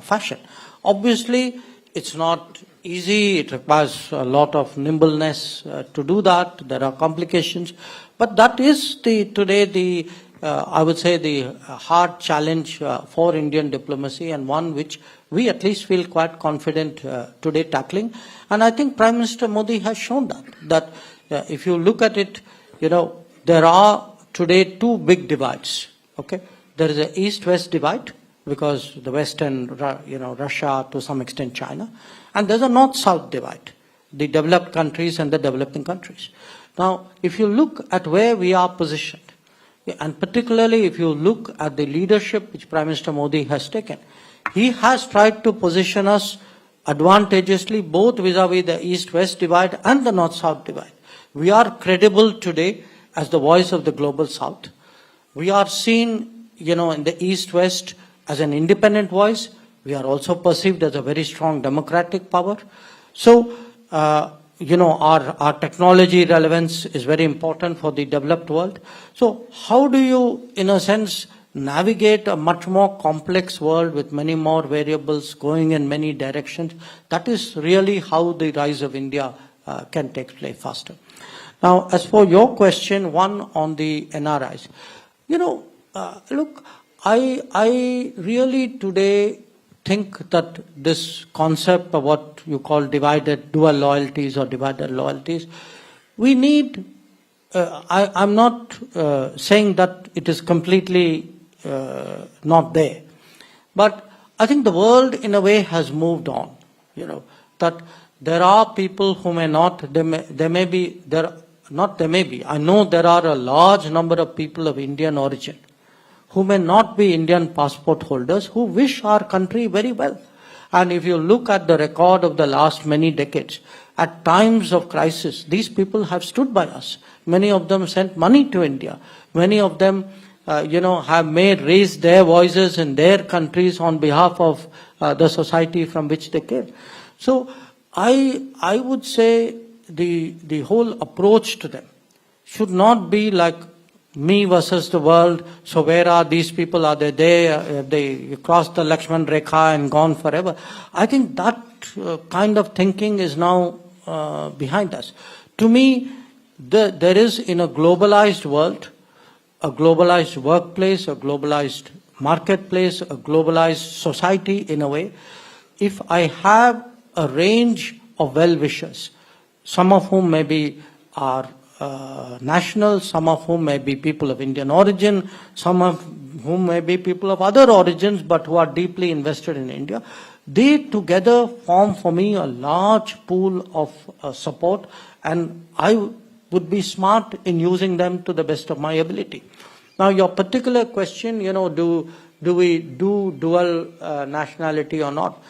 fashion. Obviously, it's not easy. It requires a lot of nimbleness to do that. There are complications. But that is today I would say the hard challenge for Indian diplomacy, and one which we at least feel quite confident today tackling. And I think Prime Minister Modi has shown that if you look at it, there are today two big divides. Okay, there is an East-West divide, because the West and Russia, to some extent China, and there's a North-South divide, the developed countries and the developing countries. Now, if you look at where we are positioned, and particularly if you look at the leadership which Prime Minister Modi has taken, he has tried to position us advantageously both vis-a-vis the East-West divide and the North-South divide. We are credible today as the voice of the global South. We are seen, in the East-West as an independent voice. We are also perceived as a very strong democratic power. So, our technology relevance is very important for the developed world. So how do you, in a sense, navigate a much more complex world with many more variables going in many directions? That is really how the rise of India can take place faster. Now, as for your question, one on the NRIs, look, I really today think that this concept of what you call divided dual loyalties or divided loyalties, we need, I'm not saying that it is completely not there, but I think the world in a way has moved on, that there are people who may not, I know there are a large number of people of Indian origin who may not be Indian passport holders, who wish our country very well. And if you look at the record of the last many decades, at times of crisis, these people have stood by us. Many of them sent money to India. Many of them, have raised their voices in their countries on behalf of the society from which they came. So I would say the whole approach to them should not be like me versus the world. So where are these people? Are they there? They crossed the Lakshman Rekha and gone forever. I think that kind of thinking is now behind us. To me, there is, in a globalized world, a globalized workplace, a globalized marketplace, a globalized society in a way, if I have a range of well-wishers, some of whom maybe are national, some of whom may be people of Indian origin, some of whom may be people of other origins but who are deeply invested in India, They together form for me a large pool of support, and I would be smart in using them to the best of my ability. Now, your particular question, do we do dual nationality or not?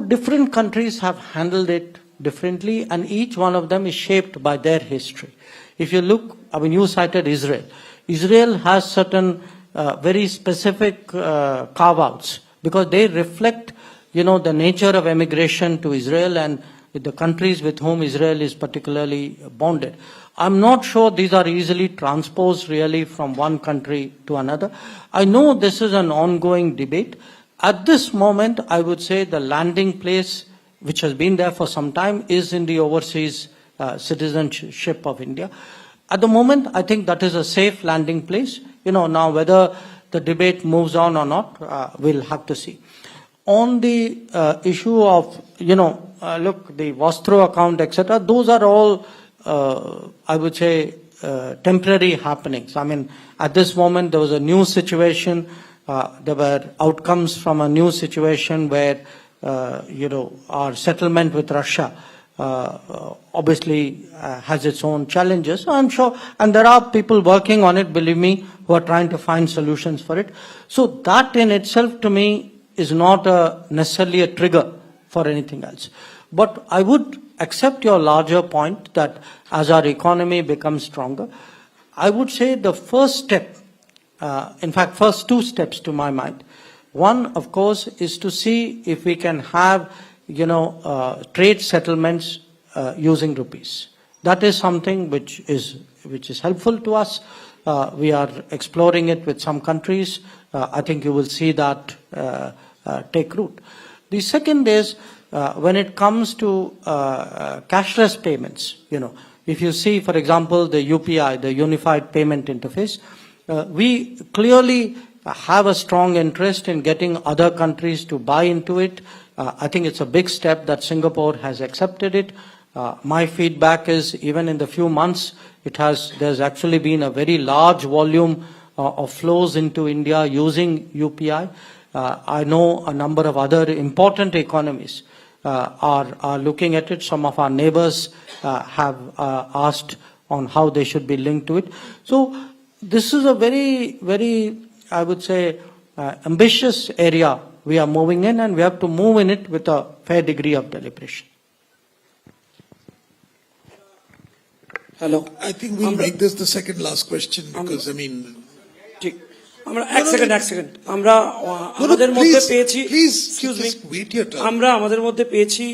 Different countries have handled it differently, and each one of them is shaped by their history. If you look, you cited Israel. Israel has certain very specific carve-outs because they reflect, the nature of emigration to Israel and the countries with whom Israel is particularly bonded. I'm not sure these are easily transposed really from one country to another. I know this is an ongoing debate. At this moment, I would say the landing place, which has been there for some time, is in the overseas citizenship of India. At the moment, I think that is a safe landing place. Now whether the debate moves on or not, we'll have to see. On the issue of, look, the Vostro account, etc., those are all, I would say, temporary happenings. At this moment, there was a new situation. There were outcomes from a new situation where, our settlement with Russia obviously has its own challenges. So I'm sure, and there are people working on it, believe me, who are trying to find solutions for it. So that in itself, to me, is not necessarily a trigger for anything else. But I would accept your larger point that as our economy becomes stronger, I would say the first step, in fact, first two steps to my mind. One, of course, is to see if we can have, trade settlements using rupees. That is something which is helpful to us. We are exploring it with some countries. I think you will see that take root. The second is when it comes to cashless payments. If you see, for example, the UPI, the Unified Payment Interface, we clearly have a strong interest in getting other countries to buy into it. I think it's a big step that Singapore has accepted it. My feedback is even in the few months, there's actually been a very large volume of flows into India using UPI. I know a number of other important economies are looking at it. Some of our neighbors have asked on how they should be linked to it. So this is a very, very, I would say, ambitious area we are moving in, and we have to move in it with a fair degree of deliberation. Hello. I think we'll make this the second last question because, ঠিক আমরা এক second আমরা আমাদের মধ্যে পেয়েছি আমরা আমাদের মধ্যে পেয়েছি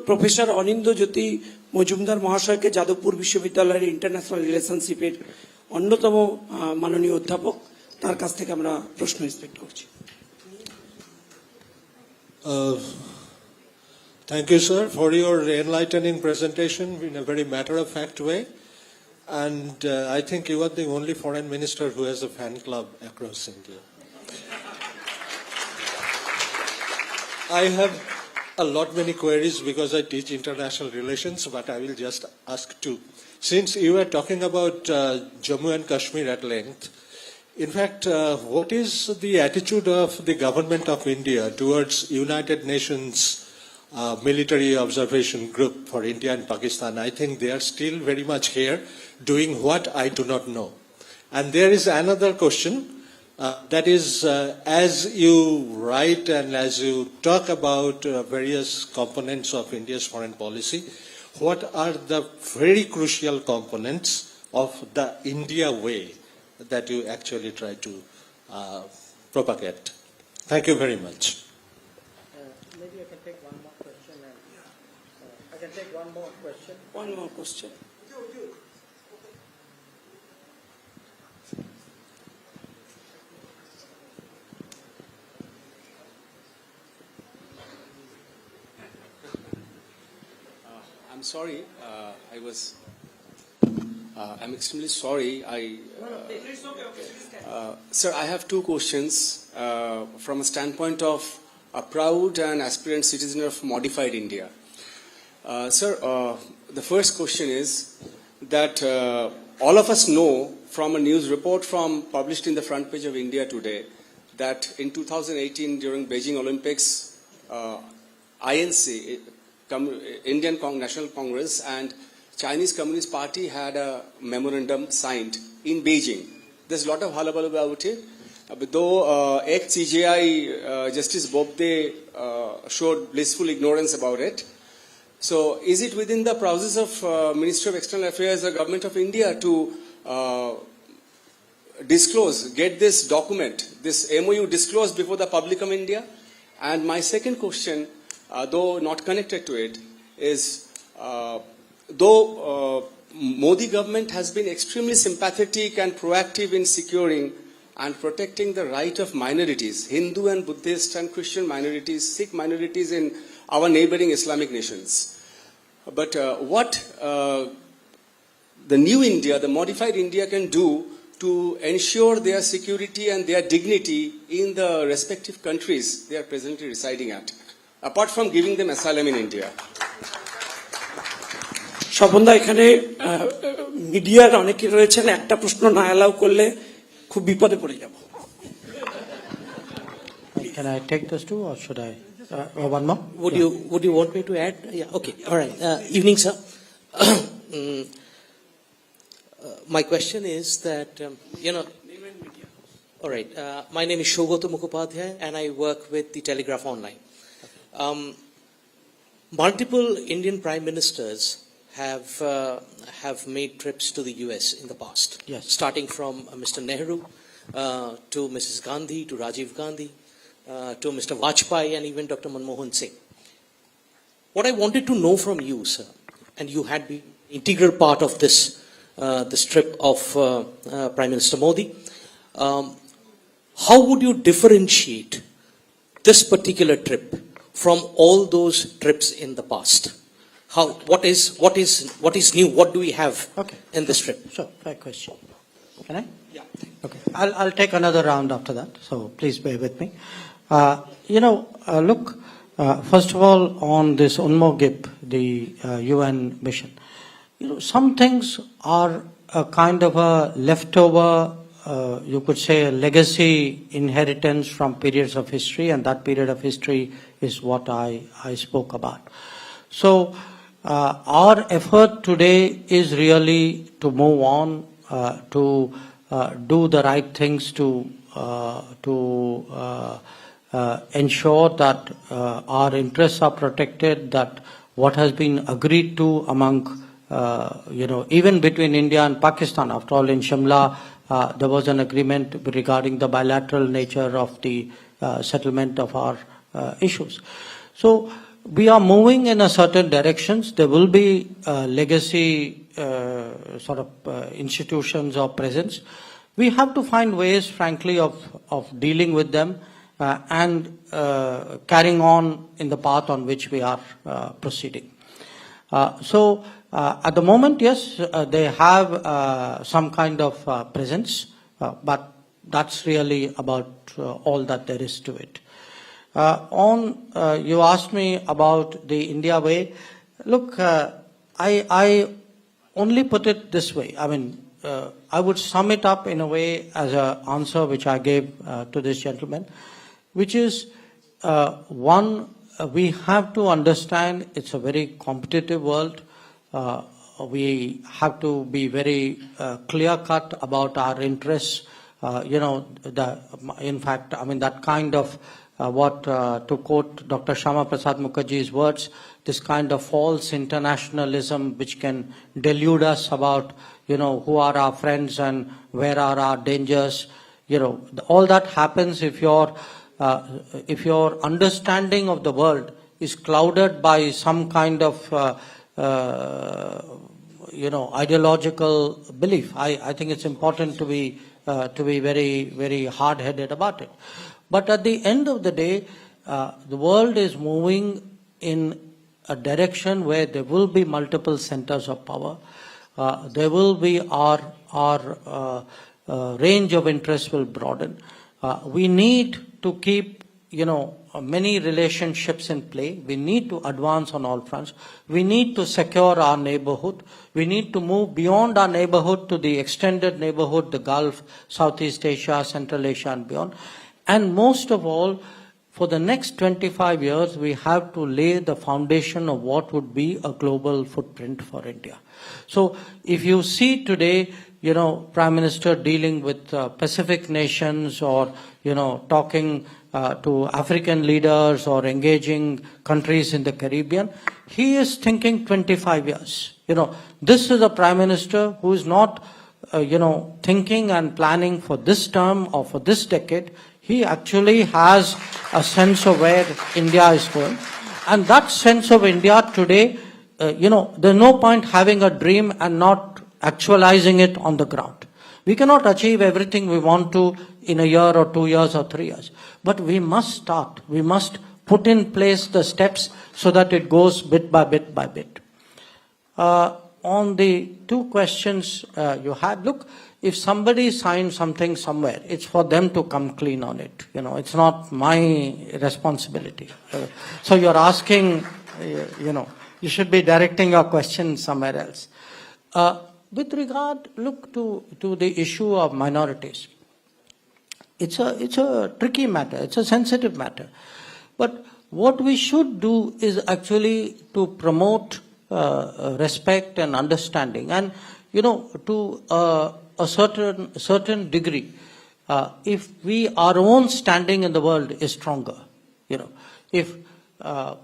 প্রফেসর অনিন্দ্য জ্যোতি মজুমদার মহাশয়কে যাদবপুর বিশ্ববিদ্যালয়ের ইন্টারন্যাশনাল রিলেশনশিপের অন্যতম মাননীয় অধ্যাপক, তার কাছ থেকে আমরা প্রশ্ন এক্সপেক্ট করছি। Thank you, sir, for your enlightening presentation in a very matter-of-fact way. And I think you are the only foreign minister who has a fan club across India. I have many queries because I teach international relations, but I will just ask two. Since you were talking about Jammu and Kashmir at length, in fact, what is the attitude of the government of India towards United Nations military observation group for India and Pakistan? I think they are still very much here doing what I do not know. And there is another question, that is, as you write and as you talk about various components of India's foreign policy, what are the very crucial components of the India way that you actually try to propagate? Thank you very much. Maybe I can take one more question. I can take one more question. One more question. I'm sorry. I'm extremely sorry. Sir, I have two questions from a standpoint of a proud and aspirant citizen of modified India. Sir, the first question is that all of us know from a news report published in the front page of India Today that in 2018 during Beijing Olympics, INC, Indian National Congress, and Chinese Communist Party had a memorandum signed in Beijing. There's a lot of hullabaloo about it. But though ex-CJI Justice Bobde showed blissful ignorance about it. So is it within the process of Ministry of External Affairs or Government of India to disclose, get this document, this MOU disclosed before the public of India? And my second question, though not connected to it, is though Modi government has been extremely sympathetic and proactive in securing and protecting the right of minorities, Hindu and Buddhist and Christian minorities, Sikh minorities in our neighboring Islamic nations. But what the new India, the modified India can do to ensure their security and their dignity in the respective countries they are presently residing at, apart from giving them asylum in India? স্বপনদা, এখানে মিডিয়ার অনেকে রয়েছেন, একটা প্রশ্ন না allow করলে খুব বিপদে পড়ে যাব। Can I take those two, or should I? One more? Would you want me to add? Yeah. Okay. All right. Evening, sir. My question is that All right. My name is Shogoto Mukhopadhyay, and I work with the Telegraph Online. Multiple Indian prime ministers have made trips to the US in the past. Yes. Starting from Mr. Nehru to Mrs. Gandhi to Rajiv Gandhi to Mr. Vajpayee and even Dr. Manmohan Singh. What I wanted to know from you, sir, and you had been integral part of this trip of Prime Minister Modi, how would you differentiate this particular trip from all those trips in the past? What is new? What do we have in this trip? Sure, fair question. Can I? Yeah. Okay. I'll take another round after that, so please bear with me. Look, first of all, on this UNMOGIP, the UN mission, some things are a kind of a leftover, you could say a legacy inheritance from periods of history, and that period of history is what I spoke about. So, our effort today is really to move on, to do the right things to ensure that our interests are protected, that what has been agreed to among, even between India and Pakistan. After all, in Shimla, there was an agreement regarding the bilateral nature of the settlement of our issues. So, we are moving in a certain directions. There will be legacy institutions or presence. We have to find ways, frankly, of dealing with them and carrying on in the path on which we are proceeding. So, at the moment, yes, they have some kind of presence, but that's really about all that there is to it. You asked me about the India way. Look, I only put it this way. I mean, I would sum it up in a way as an answer which I gave to this gentleman, which is, one, we have to understand it's a very competitive world. We have to be very clear-cut about our interests. In fact, I mean, that kind of to quote Dr. Shyama Prasad Mukherjee's words, this kind of false internationalism which can delude us about, who are our friends and where are our dangers. All that happens if your understanding of the world is clouded by some kind of, ideological belief. I think it's important to be very, very hard-headed about it. But at the end of the day, the world is moving in a direction where there will be multiple centers of power. There will be our range of interests will broaden. We need to keep, many relationships in play. We need to advance on all fronts. We need to secure our neighborhood. We need to move beyond our neighborhood to the extended neighborhood, the Gulf, Southeast Asia, Central Asia and beyond. And most of all, for the next 25 years, we have to lay the foundation of what would be a global footprint for India. So if you see today, Prime Minister dealing with Pacific nations or, talking to African leaders or engaging countries in the Caribbean, he is thinking 25 years. This is a Prime Minister who is not, thinking and planning for this term or for this decade. He actually has a sense of where India is going. And that sense of India today, there's no point having a dream and not actualizing it on the ground. We cannot achieve everything we want to in a year or 2 years or 3 years. But we must start. We must put in place the steps so that it goes bit by bit by bit. On the two questions you had, look, if somebody signs something somewhere, it's for them to come clean on it. It's not my responsibility. So you're asking, you should be directing your question somewhere else. With regard, look, to the issue of minorities, it's a tricky matter. It's a sensitive matter. But what we should do is actually to promote respect and understanding, and to a certain degree, if our own standing in the world is stronger, if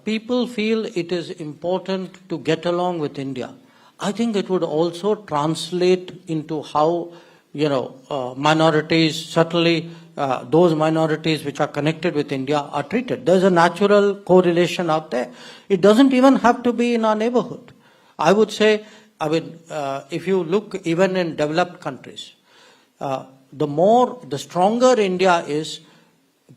people feel it is important to get along with India, I think it would also translate into how, minorities, certainly those minorities which are connected with India are treated. There's a natural correlation out there. It doesn't even have to be in our neighborhood. I would say, if you look even in developed countries, the stronger India is,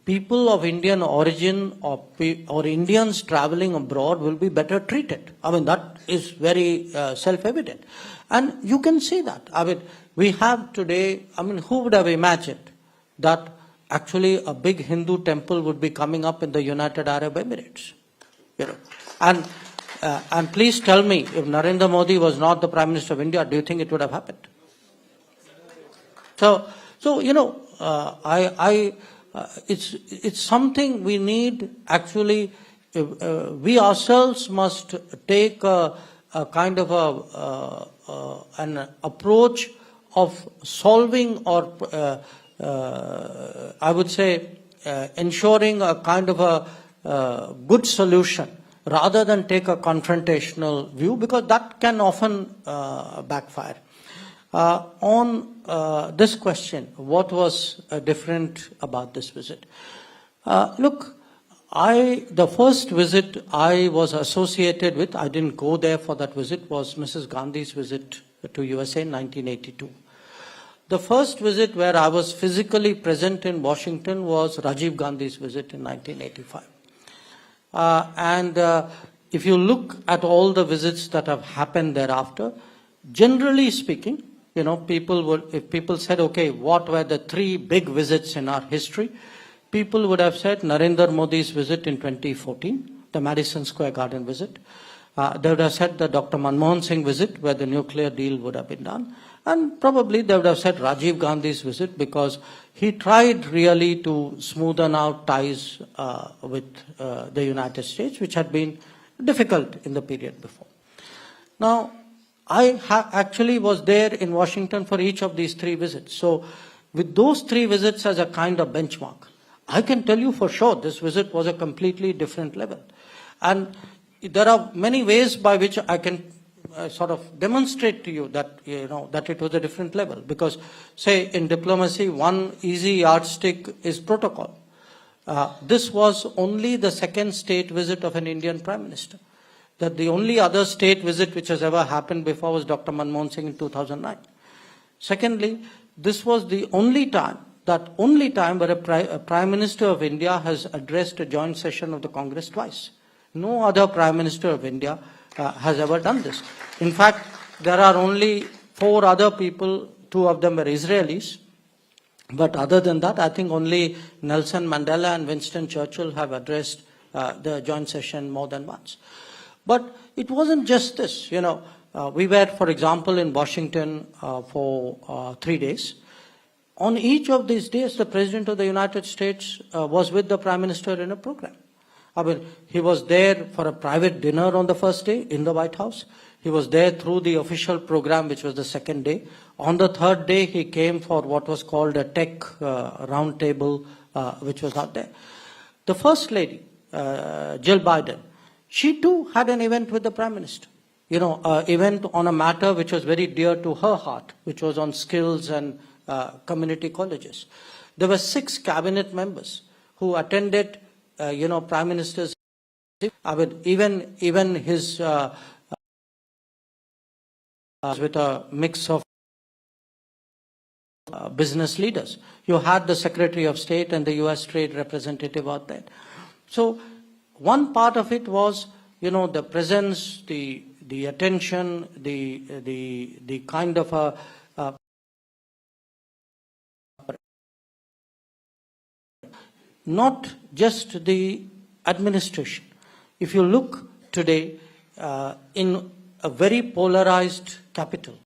people of Indian origin or Indians traveling abroad will be better treated. That is very self-evident. And you can see that. We have today, who would have imagined that actually a big Hindu temple would be coming up in the United Arab Emirates? And please tell me, if Narendra Modi was not the Prime Minister of India, do you think it would have happened? So it's something we need actually. We ourselves must take a kind of an approach of solving or I would say ensuring a kind of a good solution rather than take a confrontational view, because that can often backfire. On this question, what was different about this visit? Look, the first visit I was associated with, I didn't go there for that visit, was Mrs. Gandhi's visit to USA in 1982. The first visit where I was physically present in Washington was Rajiv Gandhi's visit in 1985. And if you look at all the visits that have happened thereafter, generally speaking, if people said, okay, what were the 3 big visits in our history? People would have said Narendra Modi's visit in 2014, the Madison Square Garden visit. They would have said the Dr. Manmohan Singh visit, where the nuclear deal would have been done. And probably they would have said Rajiv Gandhi's visit, because he tried really to smoothen out ties with the United States, which had been difficult in the period before. Now, I actually was there in Washington for each of these 3 visits. So with those 3 visits as a kind of benchmark, I can tell you for sure this visit was a completely different level. And there are many ways by which I can sort of demonstrate to you that, that it was a different level. Because, say, in diplomacy, one easy yardstick is protocol. This was only the 2nd state visit of an Indian Prime Minister. That the only other state visit which has ever happened before was Dr. Manmohan Singh in 2009. Secondly, this was the only time where a Prime Minister of India has addressed a joint session of the Congress twice. No other Prime Minister of India has ever done this. In fact, there are only 4 other people, 2 of them were Israelis. But other than that, I think only Nelson Mandela and Winston Churchill have addressed the joint session more than once. But it wasn't just this. We were, for example, in Washington for 3 days. On each of these days, the President of the United States was with the Prime Minister in a program. I mean, he was there for a private dinner on the first day in the White House. He was there through the official program, which was the second day. On the third day, he came for what was called a tech roundtable, which was out there. The First Lady, Jill Biden, she too had an event with the Prime Minister. You know, event on a matter which was very dear to her heart, which was on skills and community colleges. There were 6 cabinet members who attended, Prime Minister's. I mean, even his with a mix of business leaders. You had the Secretary of State and the U.S. Trade Representative out there. So one part of it was, the presence, the attention, the kind of a not just the administration. If you look today in a very polarized capital,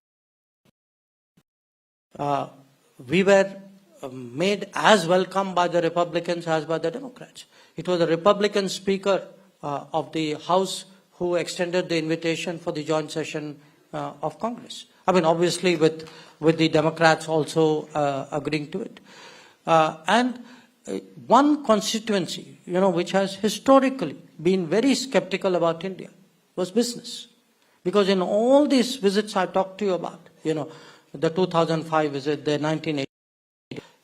we were made as welcome by the Republicans as by the Democrats. It was the Republican Speaker of the House who extended the invitation for the joint session of Congress. I mean, obviously with the Democrats also agreeing to it. And one constituency, which has historically been very skeptical about India was business. Because in all these visits I talked to you about, the 2005 visit, the 1980,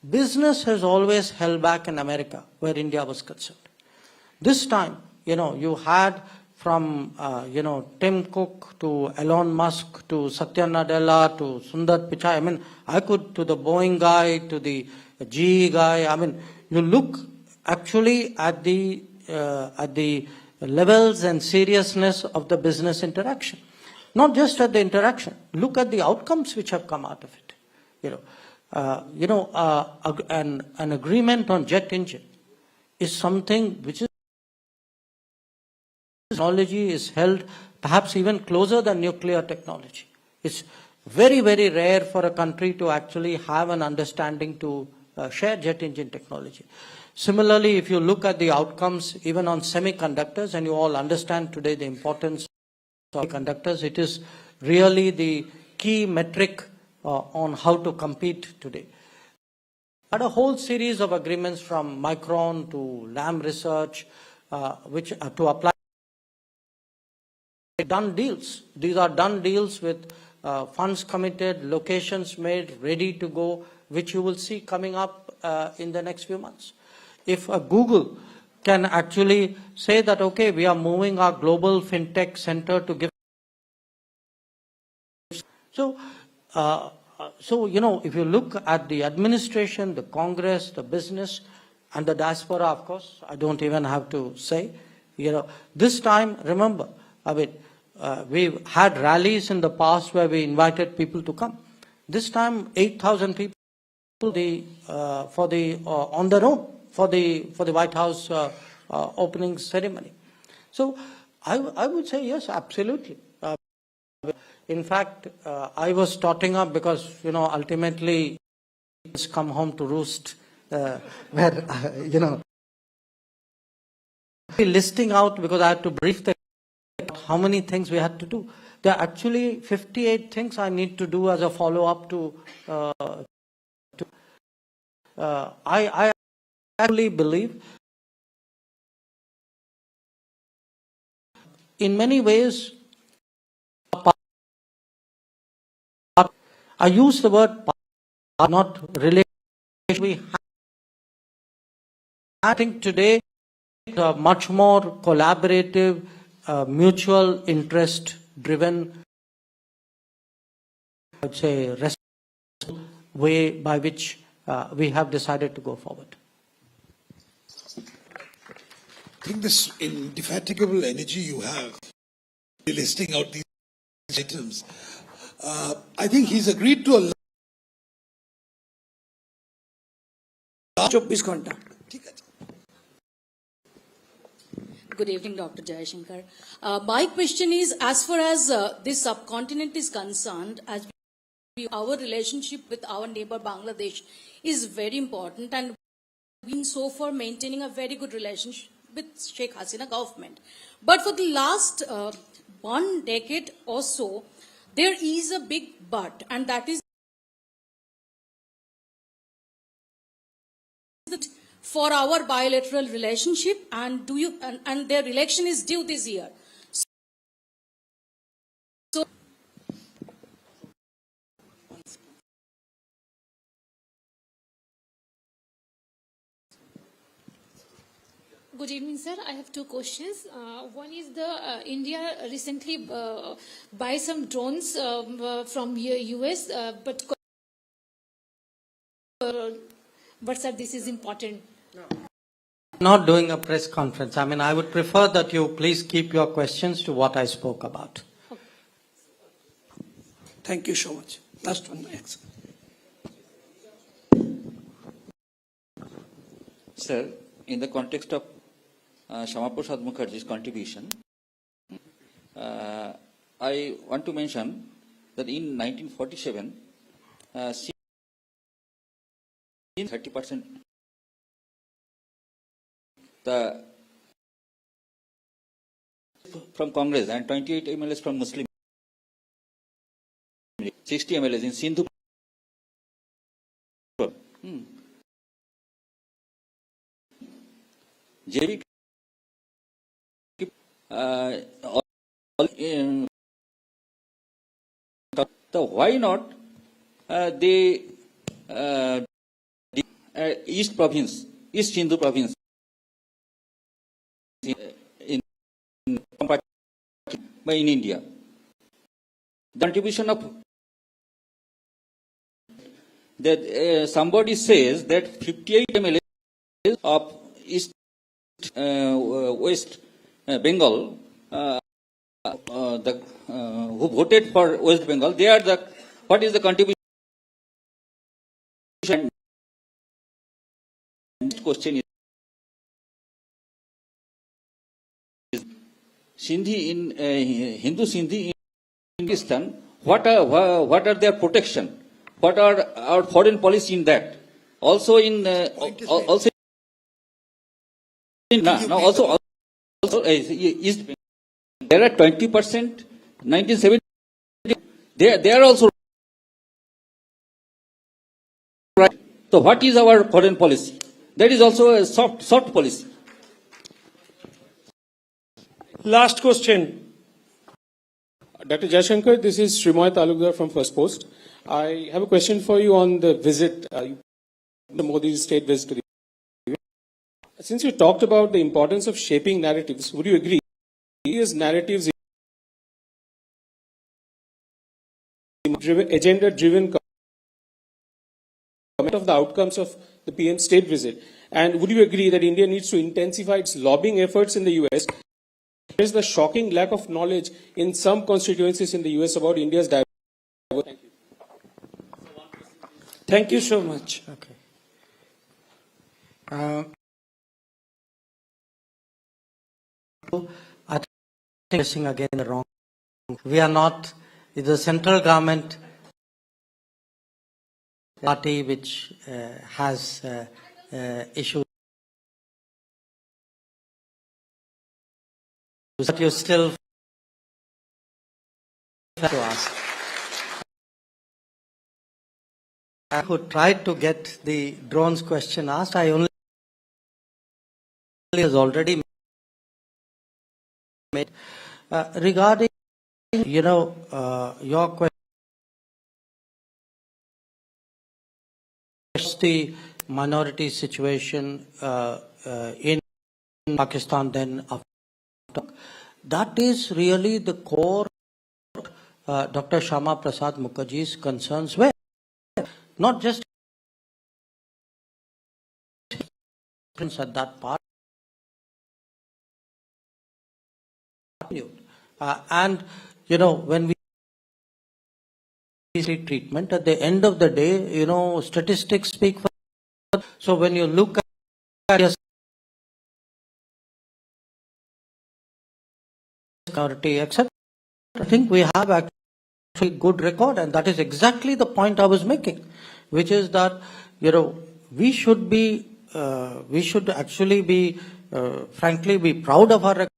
business has always held back in America where India was concerned. This time, you had from, Tim Cook to Elon Musk to Satya Nadella to Sundar Pichai. I mean, to the Boeing guy, to the GE guy. I mean, you look actually at the levels and seriousness of the business interaction. Not just at the interaction. Look at the outcomes which have come out of it. An agreement on jet engine is something which is technology is held perhaps even closer than nuclear technology. It's very, very rare for a country to actually have an understanding to share jet engine technology. Similarly, if you look at the outcomes even on semiconductors, and you all understand today the importance of semiconductors, it is really the key metric on how to compete today. Had a whole series of agreements from Micron to Lam Research, which to apply done deals. These are done deals with funds committed, locations made, ready to go, which you will see coming up in the next few months. If Google can actually say that, okay, we are moving our global fintech center to give. So, if you look at the administration, the Congress, the business, and the diaspora, of course, I don't even have to say, this time, remember, we've had rallies in the past where we invited people to come. This time, 8,000 people on their own for the White House opening ceremony. So I would say yes, absolutely. In fact, I was totting up because ultimately it's come home to roost, where listing out because I had to brief them how many things we had to do. There are actually 58 things I need to do as a follow-up to. I actually believe, in many ways, I use the word not related. I think today a much more collaborative, mutual interest driven, I would say, responsible way by which we have decided to go forward. I think this indefatigable energy you have listing out these items, I think he's agreed to a Good evening, Dr. Jaishankar. My question is, as far as this subcontinent is concerned, as Our relationship with our neighbor Bangladesh is very important, and we've been so far maintaining a very good relationship with Sheikh Hasina government. But for the last 1 decade or so, there is a big but, and that is that for our bilateral relationship, and and their election is due this year. So Good evening, sir. I have two questions. One is the India recently buy some drones from US, but sir, this is important. Not doing a press conference. I mean, I would prefer that you please keep your questions to what I spoke about. Thank you so much. Last one, next. Sir, in the context of Shyama Prasad Mukherjee's contribution, I want to mention that in 1947, 30% from Congress and 28 MLAs from Muslim, 60 MLAs in Sindhu. JB so why not they East province, East Sindhu province in India. The contribution of that somebody says that 58 MLA of East West Bengal, who voted for West Bengal, they are the, what is the contribution? Question is Sindhi in Hindu Sindhi in Pakistan. What are their protection? What are our foreign policy in that? Also in also in also East Bengal. There are 20%, 1970. They are also right. So what is our foreign policy? That is also a soft policy. Last question. Dr. Jaishankar, this is Srimoy Talukdar from First Post. I have a question for you on the visit, the Modi's state visit to the US. Since you talked about the importance of shaping narratives, would you agree these narratives agenda-driven comment of the outcomes of the PM state visit? And would you agree that India needs to intensify its lobbying efforts in the US? There is the shocking lack of knowledge in some constituencies in the US about India's diversity. Thank you. Thank you so much. Okay. I think again the wrong. We are not the central government party which has issues. But you still to ask. I who tried to get the drones question asked. I only has already made regarding your question. The minority situation in Pakistan then after. That is really the core Dr. Shyama Prasad Mukherjee's concerns were. Not just at that part. And, when we treatment, at the end of the day, statistics speak for. So when you look at your security, etc., I think we have actually good record, and that is exactly the point I was making, which is that we should actually be frankly be proud of our record,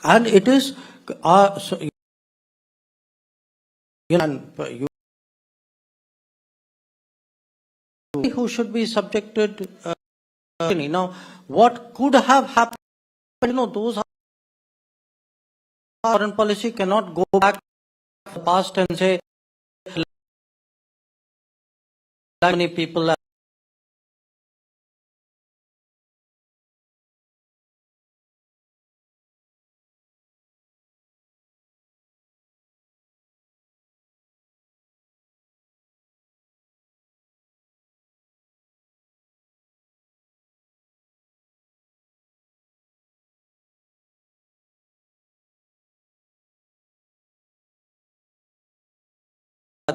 and it is who should be subjected. Now, what could have happened? Those foreign policy cannot go back to the past and say many people.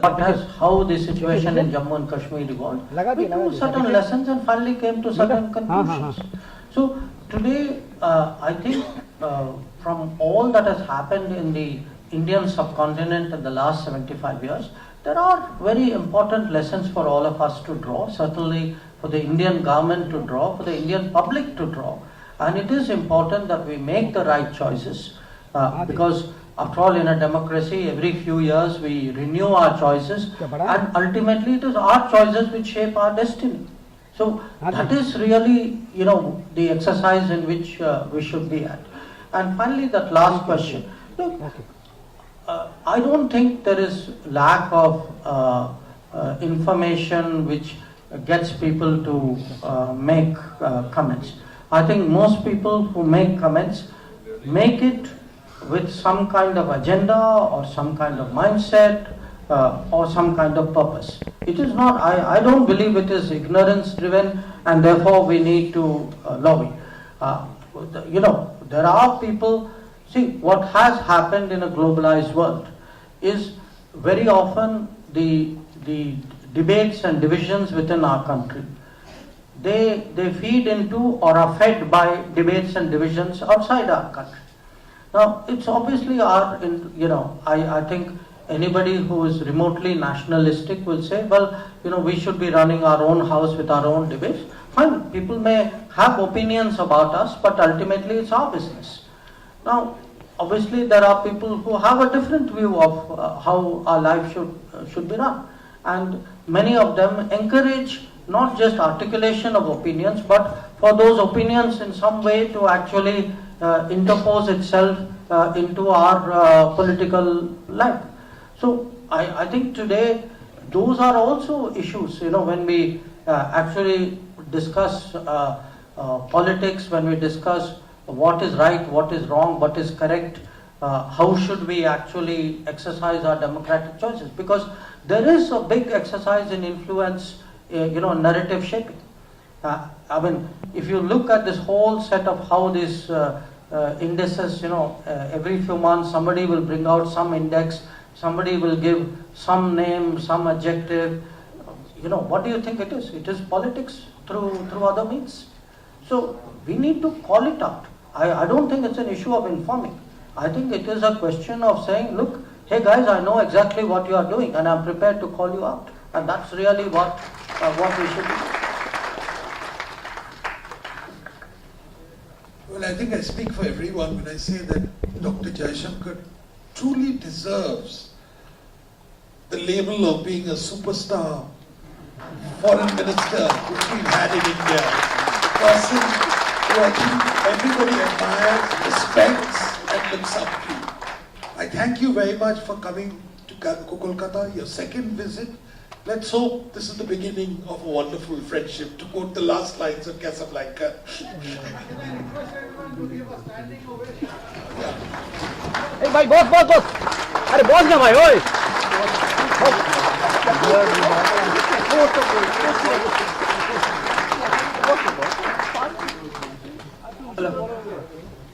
But that's how the situation in Jammu and Kashmir evolved. We took certain lessons and finally came to certain conclusions. So today, I think from all that has happened in the Indian subcontinent in the last 75 years, there are very important lessons for all of us to draw, certainly for the Indian government to draw, for the Indian public to draw. And it is important that we make the right choices because after all, in a democracy, every few years we renew our choices, and ultimately it is our choices which shape our destiny. So that is really, the exercise in which we should be at. And finally, that last question. Look, I don't think there is lack of information which gets people to make comments. I think most people who make comments make it with some kind of agenda or some kind of mindset or some kind of purpose. It is not, I don't believe it is ignorance driven and therefore we need to lobby. There are people, see what has happened in a globalized world is very often the debates and divisions within our country. They feed into or are fed by debates and divisions outside our country. Now, it's obviously I think anybody who is remotely nationalistic will say, well, we should be running our own house with our own debates. Fine, people may have opinions about us, but ultimately it's our business. Now, obviously there are people who have a different view of how our life should be run. And many of them encourage not just articulation of opinions, but for those opinions in some way to actually interpose itself into our political life. So I think today those are also issues, when we actually discuss politics, when we discuss what is right, what is wrong, what is correct, how should we actually exercise our democratic choices, because there is a big exercise in influence, narrative shaping. I mean, if you look at this whole set of how this indices, every few months somebody will bring out some index, somebody will give some name, some adjective. What do you think it is? It is politics through other means. So we need to call it out. I don't think it's an issue of informing. I think it is a question of saying, look, hey guys, I know exactly what you are doing and I'm prepared to call you out. And that's really what we should do. Well, I think I speak for everyone when I say that Dr. Jaishankar truly deserves the label of being a superstar foreign minister which we've had in India. Person who I think everybody admires, respects, and looks up to. I thank you very much for coming to Kolkata, your second visit. Let's hope this is the beginning of a wonderful friendship, to quote the last lines of Casablanca. Hey, bhai, boss. Arey, boss na bhai, oi.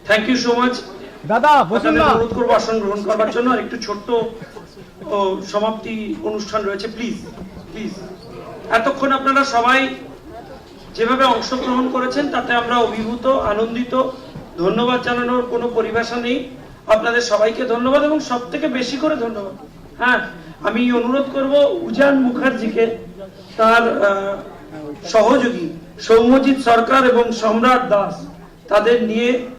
Thank you so much দাদা, বসুন না। অনুরোধ করবো আসন গ্রহণ করবার জন্য। আর একটু ছোট্ট সমাপ্তি অনুষ্ঠান রয়েছে, প্লিজ। এতক্ষণ আপনারা সবাই যেভাবে অংশগ্রহণ করেছেন তাতে আমরা অভিভূত, আনন্দিত। ধন্যবাদ জানানোর কোনো পরিভাষা নেই। আপনাদের সবাইকে ধন্যবাদ এবং সবথেকে বেশি করে ধন্যবাদ হ্যাঁ আমি অনুরোধ করব উজান মুখার্জিকে তার সহযোগী সৌম্যজিৎ সরকার এবং সম্রাট দাস তাদের নিয়ে